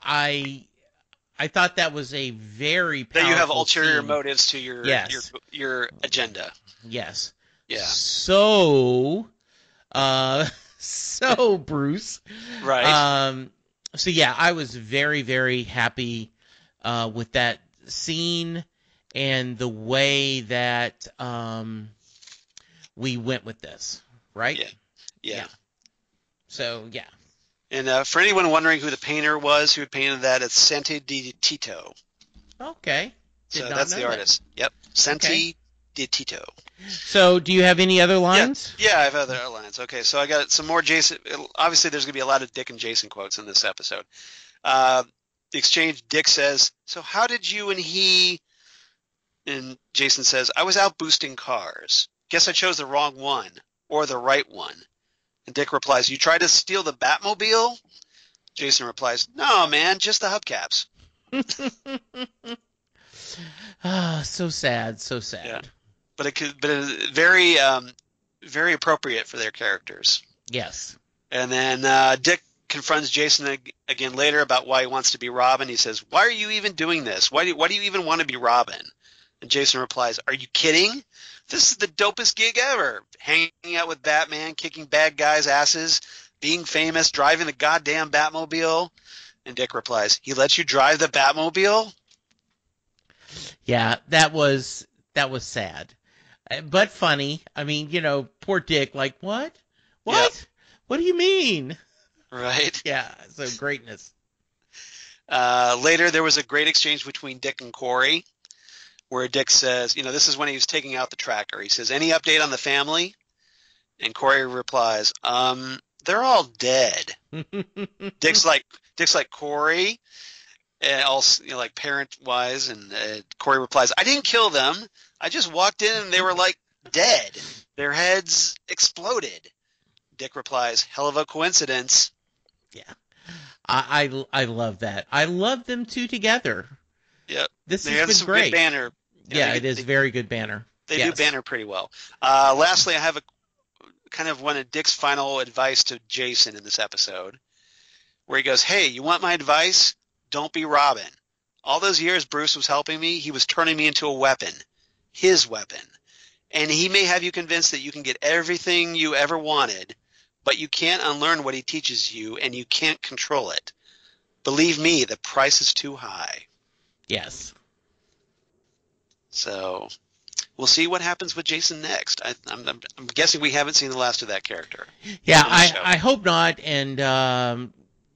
I I thought that was a very That you have powerful ulterior scene. motives to your Yes. your agenda. Yes. Yeah. So, so Bruce. Right. So yeah, I was very, very happy with that scene and the way that we went with this, right? Yeah. Yeah. So yeah. And for anyone wondering who the painter was who painted that, it's Santi di Tito. Okay. Did So not that's know the that. artist. Yep. Santi Okay. di Tito. So do you have any other lines? Yeah, I have other lines. Okay, so I got some more Jason. Obviously, there's going to be a lot of Dick and Jason quotes in this episode. The exchange, Dick says, "So how did you and he?" And Jason says, "I was out boosting cars. Guess I chose the wrong one, or the right one." And Dick replies, "You tried to steal the Batmobile?" Jason replies, "No, man, just the hubcaps." So sad, so sad. Yeah. But it is very, very appropriate for their characters. Yes. And then Dick confronts Jason again later about why he wants to be Robin. He says, "Why are you even doing this? Why do you even want to be Robin?" And Jason replies, "Are you kidding? This is the dopest gig ever. Hanging out with Batman, kicking bad guys' asses, being famous, driving the goddamn Batmobile." And Dick replies, "He lets you drive the Batmobile?" Yeah, that was sad. But funny. I mean, poor Dick, like, what? What? Yep. What do you mean? Right. Yeah, so greatness. Later, there was a great exchange between Dick and Corey, where Dick says, this is when he was taking out the tractor. He says, "Any update on the family?" And Corey replies, "They're all dead." Dick's like, "Corey," and also, like parent-wise, and Corey replies, "I didn't kill them. I just walked in and they were like dead. Their heads exploded." Dick replies, "Hell of a coincidence." Yeah. I love that. I love them two together. Yep. This They has have been some great. good banner. Yeah, it is very good banner. They Yes. do banner pretty well. Lastly, I have a kind of one of Dick's final advice to Jason in this episode, where he goes, "Hey, you want my advice? Don't be Robin. All those years Bruce was helping me, he was turning me into a weapon. His weapon. And he may have you convinced that you can get everything you ever wanted, but you can't unlearn what he teaches you, and you can't control it. Believe me, the price is too high." Yes. So we'll see what happens with Jason next. I'm guessing we haven't seen the last of that character. Yeah, on the show. I hope not. And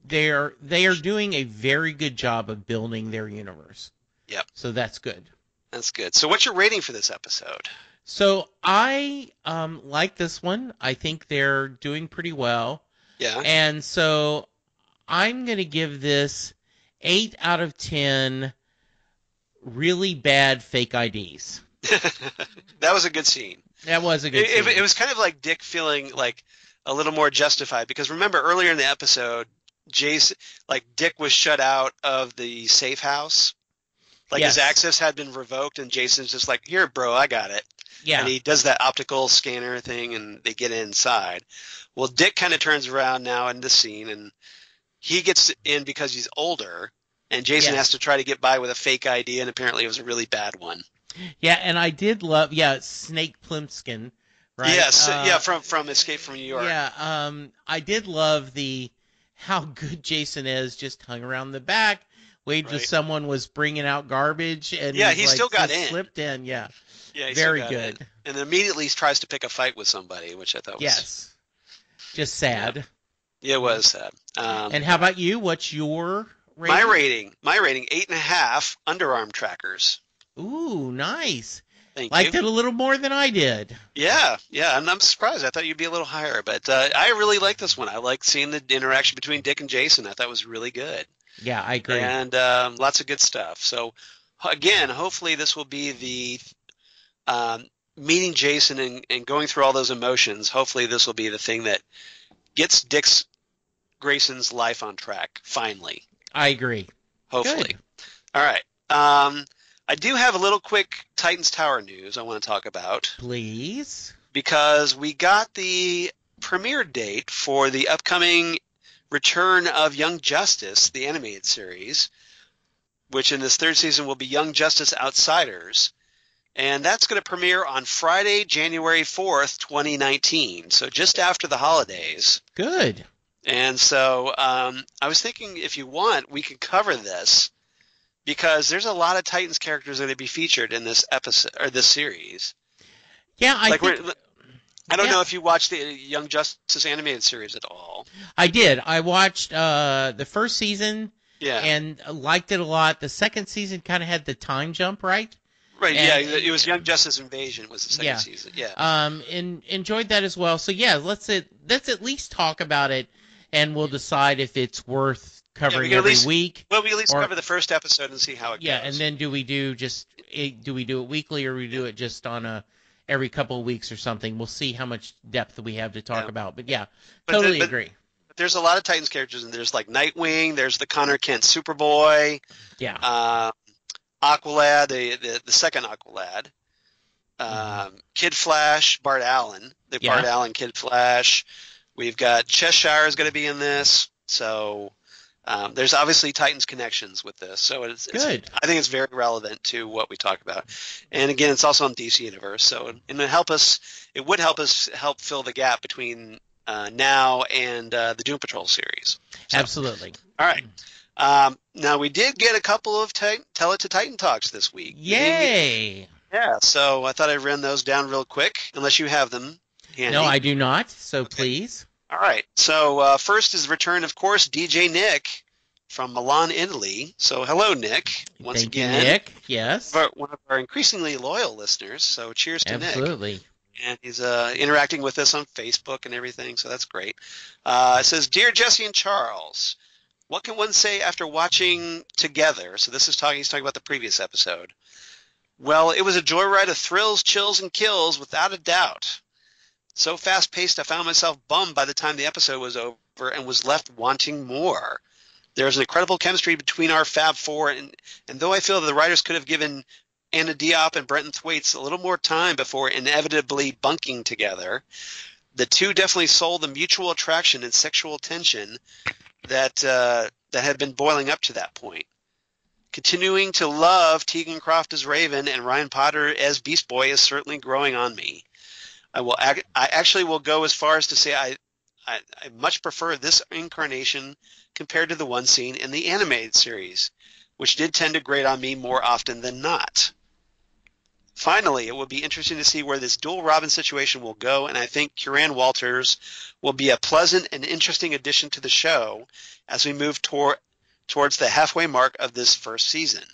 they are doing a very good job of building their universe. Yep. So that's good. That's good. So what's your rating for this episode? So I like this one. I think they're doing pretty well. Yeah. And so I'm going to give this 8 out of 10 really bad fake IDs. That was a good scene. That was a good scene. It was kind of like Dick feeling like a little more justified, because remember earlier in the episode, Dick was shut out of the safe house. Like Yes. his access had been revoked, and Jason's just like, "Here, bro, I got it." Yeah. And he does that optical scanner thing, and they get inside. Well, Dick kind of turns around now in the scene, and he gets in because he's older, and Jason Yes. has to try to get by with a fake ID, and apparently it was a really bad one. Yeah, and I did love, Snake Plissken, right? Yes, from Escape from New York. Yeah, I did love how good Jason is, just hung around the back, waited till Right. someone was bringing out garbage, and Yeah, he's he like, still got just in. slipped in, yeah. Yeah, he Very still got good. in. And then immediately tries to pick a fight with somebody, which I thought was Yes. Just sad. Yeah, it was sad. And how about you? What's your rating? my rating 8.5 underarm trackers. Ooh, nice. Thank Liked you. it a little more than I did. Yeah, and I'm surprised. I thought you'd be a little higher, but I really like this one. I like seeing the interaction between Dick and Jason. I thought it was really good. Yeah, I agree. And lots of good stuff. So, again, hopefully this will be the meeting Jason and going through all those emotions. Hopefully this will be the thing that gets Dick's Grayson's life on track, finally. I agree. Hopefully. Good. All right. I do have a little quick Titans Tower news I want to talk about. Please. Because we got the premiere date for the upcoming return of Young Justice, the animated series, which in this third season will be Young Justice Outsiders. And that's going to premiere on Friday, January 4th, 2019. So just after the holidays. Good. And so I was thinking, if you want, we could cover this because there's a lot of Titans characters going to be featured in this episode or this series. Yeah, I don't know if you watched the Young Justice animated series at all. I did. I watched the first season and liked it a lot. The second season kind of had the time jump, right? Right, and, yeah. It was Young Justice Invasion was the second season. Yeah. And enjoyed that as well. So, yeah, let's at least talk about it, and we'll decide if it's worth covering every week. Well, we at least cover the first episode and see how it goes. Yeah, and then do we do it weekly or we do it just on every couple of weeks or something? We'll see how much depth we have to talk about. But yeah, totally agree. But there's a lot of Titans characters, and there's like Nightwing, there's the Connor Kent Superboy, Aqualad, the second Aqualad, Kid Flash, Bart Allen, Bart Allen Kid Flash. We've got Cheshire is going to be in this, so there's obviously Titans connections with this. So it's good. I think it's very relevant to what we talk about. And again, it's also on DC Universe, so it would help us help fill the gap between now and the Doom Patrol series. So, absolutely. All right. Now we did get a couple of Tell It to Titan talks this week. Yay! Yeah, so I thought I'd run those down real quick, unless you have them handy. No, I do not, so please. All right, so first is the return, of course, DJ Nick from Milan, Italy. So hello, Nick, once again. Thank you, Nick, yes. One of our increasingly loyal listeners, so cheers to Nick. Absolutely. And he's interacting with us on Facebook and everything, so that's great. It says, Dear Jesse and Charles, what can one say after watching Together? So he's talking about the previous episode. Well, it was a joyride of thrills, chills, and kills, without a doubt. So fast-paced, I found myself bummed by the time the episode was over and was left wanting more. There is an incredible chemistry between our Fab Four, and though I feel that the writers could have given Anna Diop and Brenton Thwaites a little more time before inevitably bunking together, the two definitely sold the mutual attraction and sexual tension that had been boiling up to that point. Continuing to love Tegan Croft as Raven and Ryan Potter as Beast Boy is certainly growing on me. I actually will go as far as to say I much prefer this incarnation compared to the one seen in the animated series, which did tend to grate on me more often than not. Finally, it will be interesting to see where this dual Robin situation will go, and I think Curran Walters will be a pleasant and interesting addition to the show as we move towards the halfway mark of this first season.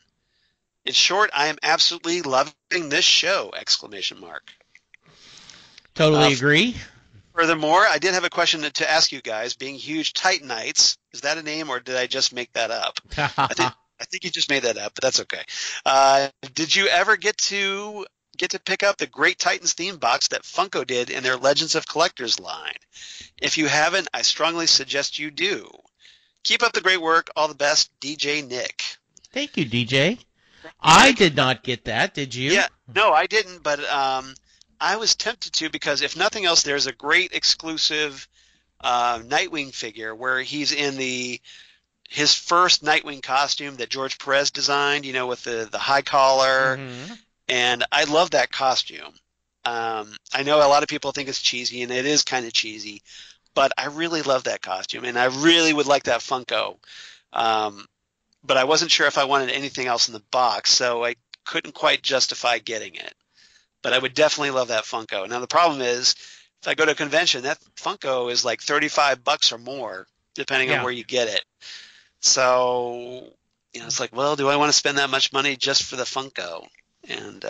In short, I am absolutely loving this show! ! Totally agree. Furthermore, I did have a question to ask you guys. Being huge Titanites, is that a name or did I just make that up? I think you just made that up, but that's okay. Did you ever get to pick up the Great Titans theme box that Funko did in their Legends of Collectors line? If you haven't, I strongly suggest you do. Keep up the great work. All the best, DJ Nick. Thank you, DJ. I did not get that. Did you? Yeah, no, I didn't, but I was tempted to because if nothing else, there's a great exclusive Nightwing figure where he's in his first Nightwing costume that George Perez designed, with the high collar, and I love that costume. I know a lot of people think it's cheesy, and it is kind of cheesy, but I really love that costume, and I really would like that Funko. But I wasn't sure if I wanted anything else in the box, so I couldn't quite justify getting it. But I would definitely love that Funko. Now, the problem is, if I go to a convention, that Funko is like $35 or more, depending on where you get it. So, it's like, well, do I want to spend that much money just for the Funko? And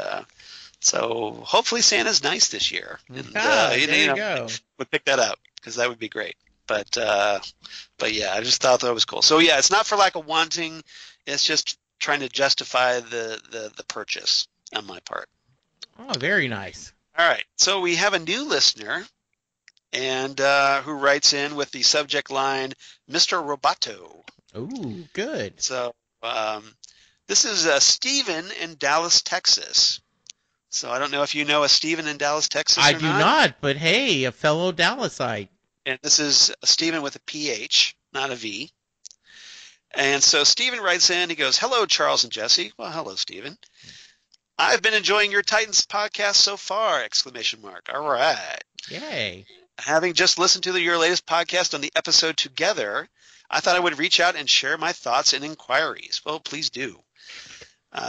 so hopefully Santa's nice this year. And, there you go. Would pick that up because that would be great. But yeah, I just thought that was cool. So yeah, it's not for lack of wanting. It's just trying to justify the purchase on my part. Oh, very nice. All right. So we have a new listener. and who writes in with the subject line, Mr. Roboto. Ooh, good. So this is Stephen in Dallas, Texas. So I don't know if you know a Stephen in Dallas, Texas I or do not. not, but hey, a fellow Dallasite. And this is Stephen with a PH, not a V. And so Stephen writes in, he goes, hello, Charles and Jesse. Well, hello, Stephen. I've been enjoying your Titans podcast so far, exclamation mark. All right. Yay. Having just listened to your latest podcast on the episode together, I thought I would reach out and share my thoughts and inquiries. Well, please do.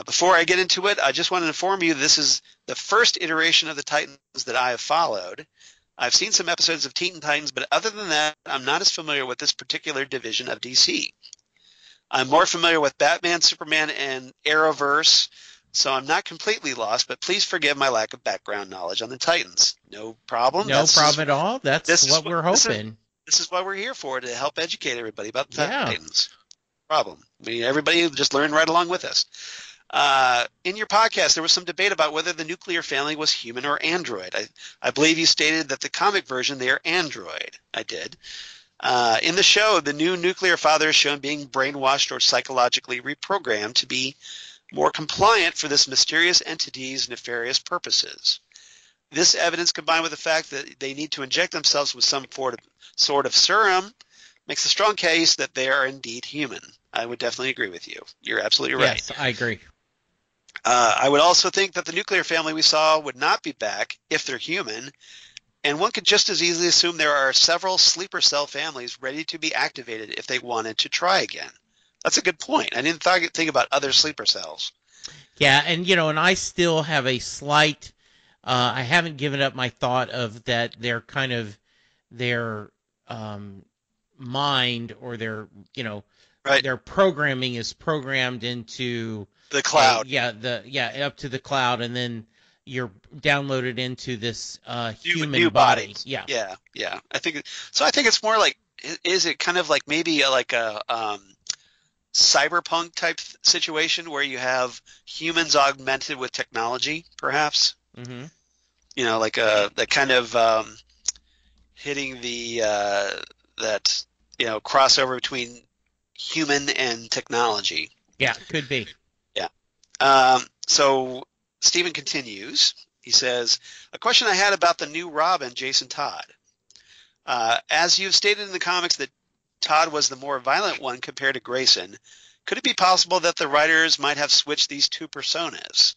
Before I get into it, I just want to inform you this is the first iteration of the Titans that I have followed. I've seen some episodes of Teen Titans, but other than that, I'm not as familiar with this particular division of DC. I'm more familiar with Batman, Superman, and Arrowverse, so I'm not completely lost, but please forgive my lack of background knowledge on the Titans. No problem. No problem at all. That's what we're hoping. This is what we're here for, to help educate everybody about the Yeah. Titans. Problem. I mean, everybody just learn right along with us. In your podcast, there was some debate about whether the nuclear family was human or android. I believe you stated that the comic version, they are android. I did. In the show, the new nuclear father is shown being brainwashed or psychologically reprogrammed to be more compliant for this mysterious entity's nefarious purposes. This evidence, combined with the fact that they need to inject themselves with some sort of serum, makes a strong case that they are indeed human. I would definitely agree with you. You're absolutely right. Yes, I agree. I would also think that the nuclear family we saw would not be back if they're human, and one could just as easily assume there are several sleeper cell families ready to be activated if they wanted to try again. That's a good point. I didn't think about other sleeper cells. Yeah, and and I still have a slight. I haven't given up my thought of that. Their kind of their mind or their Right. their programming is programmed into The cloud. up to the cloud, and then you're downloaded into this human new body. bodies. Yeah. Yeah. I think it's more like, is it kind of like maybe like a cyberpunk type situation where you have humans augmented with technology, perhaps? Mm-hmm. Like that kind of hitting the that crossover between human and technology. Yeah, could be. Yeah. So Stephen continues. He says, a question I had about the new Robin, Jason Todd. As you've stated in the comics that Todd was the more violent one compared to Grayson, could it be possible that the writers might have switched these two personas?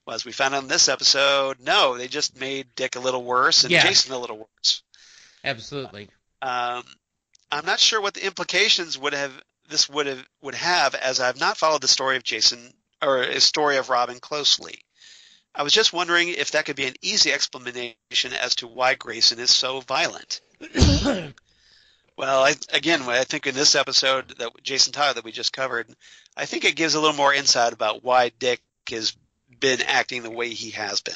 Well, as we found out in this episode, no, they just made Dick a little worse and Jason a little worse. Absolutely. I'm not sure what the implications would have, as I've not followed the story of Jason or a story of Robin closely. I was just wondering if that could be an easy explanation as to why Grayson is so violent. Well, I think in this episode that Jason Todd that we just covered, I think it gives a little more insight about why Dick has been acting the way he has been.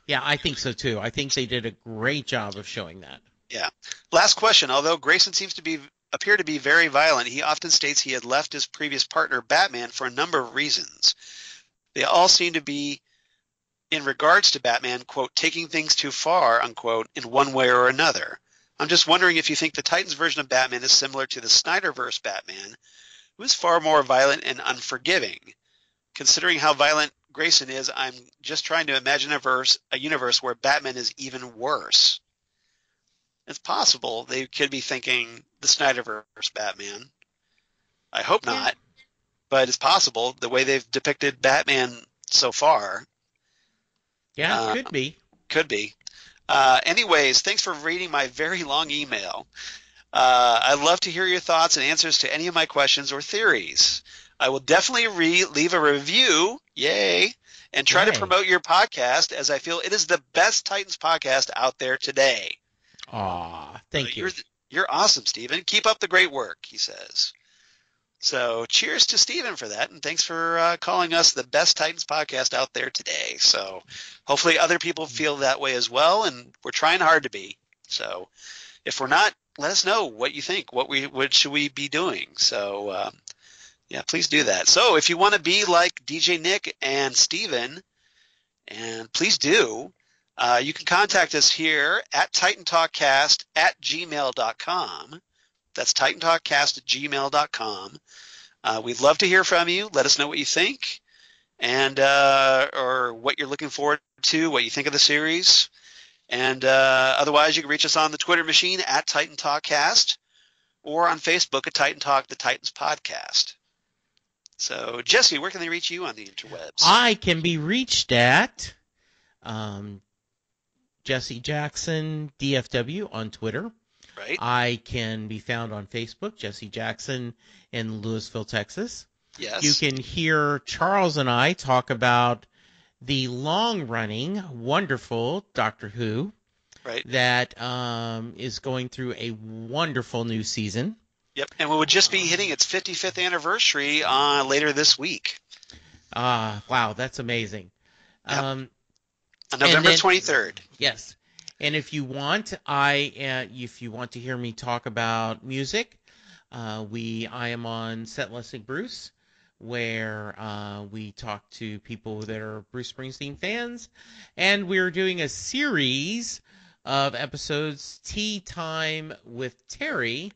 Yeah, I think so too. I think they did a great job of showing that. Yeah. Last question. Although Grayson seems to appear to be very violent, he often states he had left his previous partner, Batman, for a number of reasons. They all seem to be in regards to Batman, quote, taking things too far, unquote, in one way or another. I'm just wondering if you think the Titans version of Batman is similar to the Snyderverse Batman, who is far more violent and unforgiving. Considering how violent Grayson is, I'm just trying to imagine a universe where Batman is even worse. It's possible they could be thinking the Snyderverse Batman. I hope not, but it's possible the way they've depicted Batman so far. Yeah, could be. Could be. Anyways, thanks for reading my very long email. I'd love to hear your thoughts and answers to any of my questions or theories. I will definitely leave a review, yay, and try to promote your podcast, as I feel it is the best Titans podcast out there today. Aw, thank you. You're awesome, Stephen. Keep up the great work, he says. So cheers to Stephen for that, and thanks for calling us the best Titans podcast out there today. So hopefully other people feel that way as well, and we're trying hard to be. So if we're not, let us know what you think. What should we be doing? So yeah, please do that. So if you want to be like DJ Nick and Stephen, and please do, You can contact us here at TitanTalkCast@gmail.com. That's TitanTalkCast@gmail.com. We'd love to hear from you. Let us know what you think, and or what you're looking forward to, what you think of the series. And otherwise, you can reach us on the Twitter machine at Titan Talk Cast, or on Facebook at Titan Talk, the Titans Podcast. So, Jesse, where can they reach you on the interwebs? I can be reached at Jesse Jackson DFW on Twitter. Right. I can be found on Facebook, Jesse Jackson in Louisville, Texas. Yes. You can hear Charles and I talk about the long-running, wonderful Doctor Who, right, that is going through a wonderful new season. Yep, and we would just be hitting its 55th anniversary later this week. Wow, that's amazing. Yep. On November 23rd. Yes, and if you want, if you want to hear me talk about music, I am on Set Lessing Bruce, where we talk to people that are Bruce Springsteen fans, and we're doing a series of episodes, Tea Time with Terry,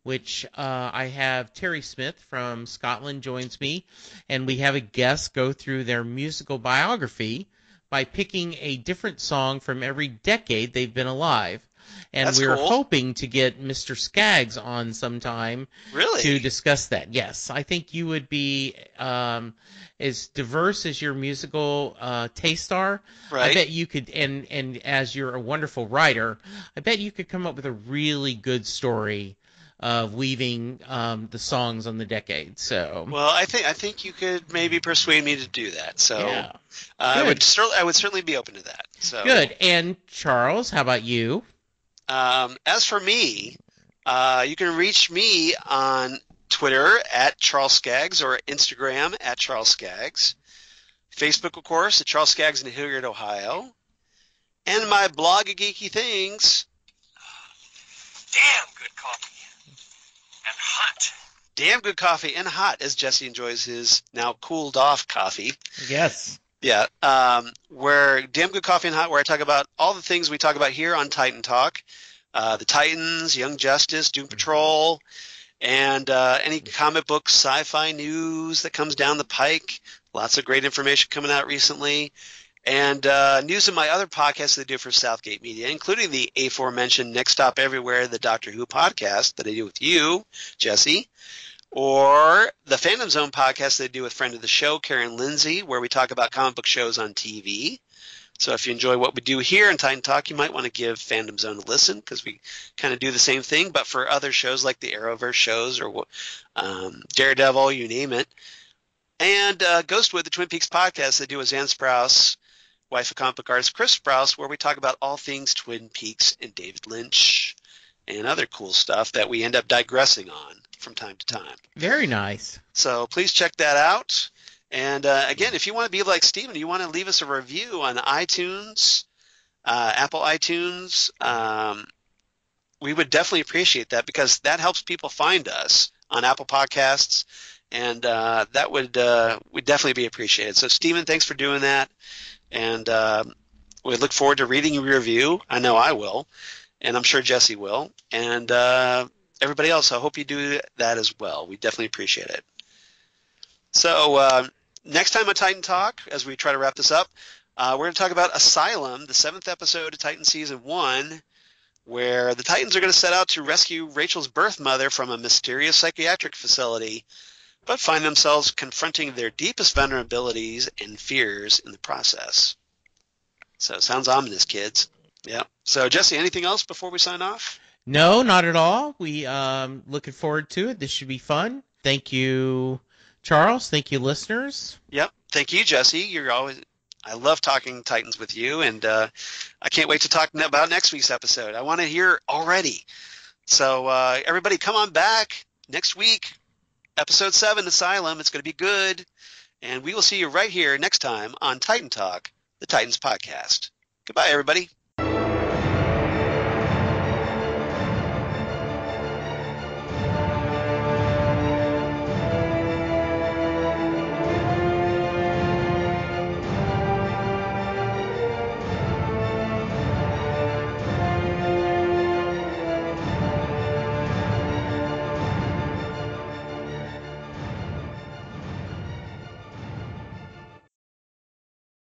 which I have Terry Smith from Scotland joins me, and we have a guest go through their musical biography by picking a different song from every decade they've been alive. And That's we're cool. hoping to get Mr. Skaggs on sometime to discuss that. Yes, I think you would be as diverse as your musical tastes are. Right. I bet you could, and as you're a wonderful writer, I bet you could come up with a really good story of weaving the songs on the decade. So, well, I think you could maybe persuade me to do that. So, yeah. I would certainly be open to that. So good. And Charles, how about you? As for me, you can reach me on Twitter at Charles Skaggs or Instagram at Charles Skaggs. Facebook, of course, at Charles Skaggs in Hilliard, Ohio. And my blog of geeky things. Damn good coffee. And hot. Damn good coffee and hot, as Jesse enjoys his now cooled off coffee. Yes. Yeah, where Damn Good Coffee and Hot, where I talk about all the things we talk about here on Titan Talk, the Titans, Young Justice, Doom Patrol, and any comic book sci-fi news that comes down the pike. Lots of great information coming out recently. And news of my other podcasts that I do for Southgate Media, including the aforementioned Next Stop Everywhere, the Doctor Who podcast that I do with you, Jesse, or the Fandom Zone podcast that I do with friend of the show, Curran Lindsay, where we talk about comic book shows on TV. So if you enjoy what we do here in Titan Talk, you might want to give Fandom Zone a listen, because we kind of do the same thing, but for other shows like the Arrowverse shows or Daredevil, you name it. And Ghostwood, the Twin Peaks podcast that I do with Zan Sprouse, wife of comic book artist Chris Sprouse, where we talk about all things Twin Peaks and David Lynch and other cool stuff that we end up digressing on from time to time. Very nice. So please check that out. And again, if you want to be like Steven, you want to leave us a review on iTunes, Apple iTunes, we would definitely appreciate that, because that helps people find us on Apple Podcasts, and that would definitely be appreciated. So Steven, thanks for doing that. And we look forward to reading your review. I know I will, and I'm sure Jesse will. And everybody else, I hope you do that as well. We definitely appreciate it. So next time on Titan Talk, as we try to wrap this up, we're going to talk about Asylum, the 7th episode of Titan Season 1, where the Titans are going to set out to rescue Rachel's birth mother from a mysterious psychiatric facility, but find themselves confronting their deepest vulnerabilities and fears in the process. So it sounds ominous, kids. Yeah. So Jesse, anything else before we sign off? No, not at all. We looking forward to it. This should be fun. Thank you, Charles. Thank you, listeners. Yep. Thank you, Jesse. I love talking Titans with you, and I can't wait to talk about next week's episode. I want to hear already. So everybody, come on back next week. Episode 7, Asylum. It's going to be good. And we will see you right here next time on Titan Talk, the Titans podcast. Goodbye, everybody.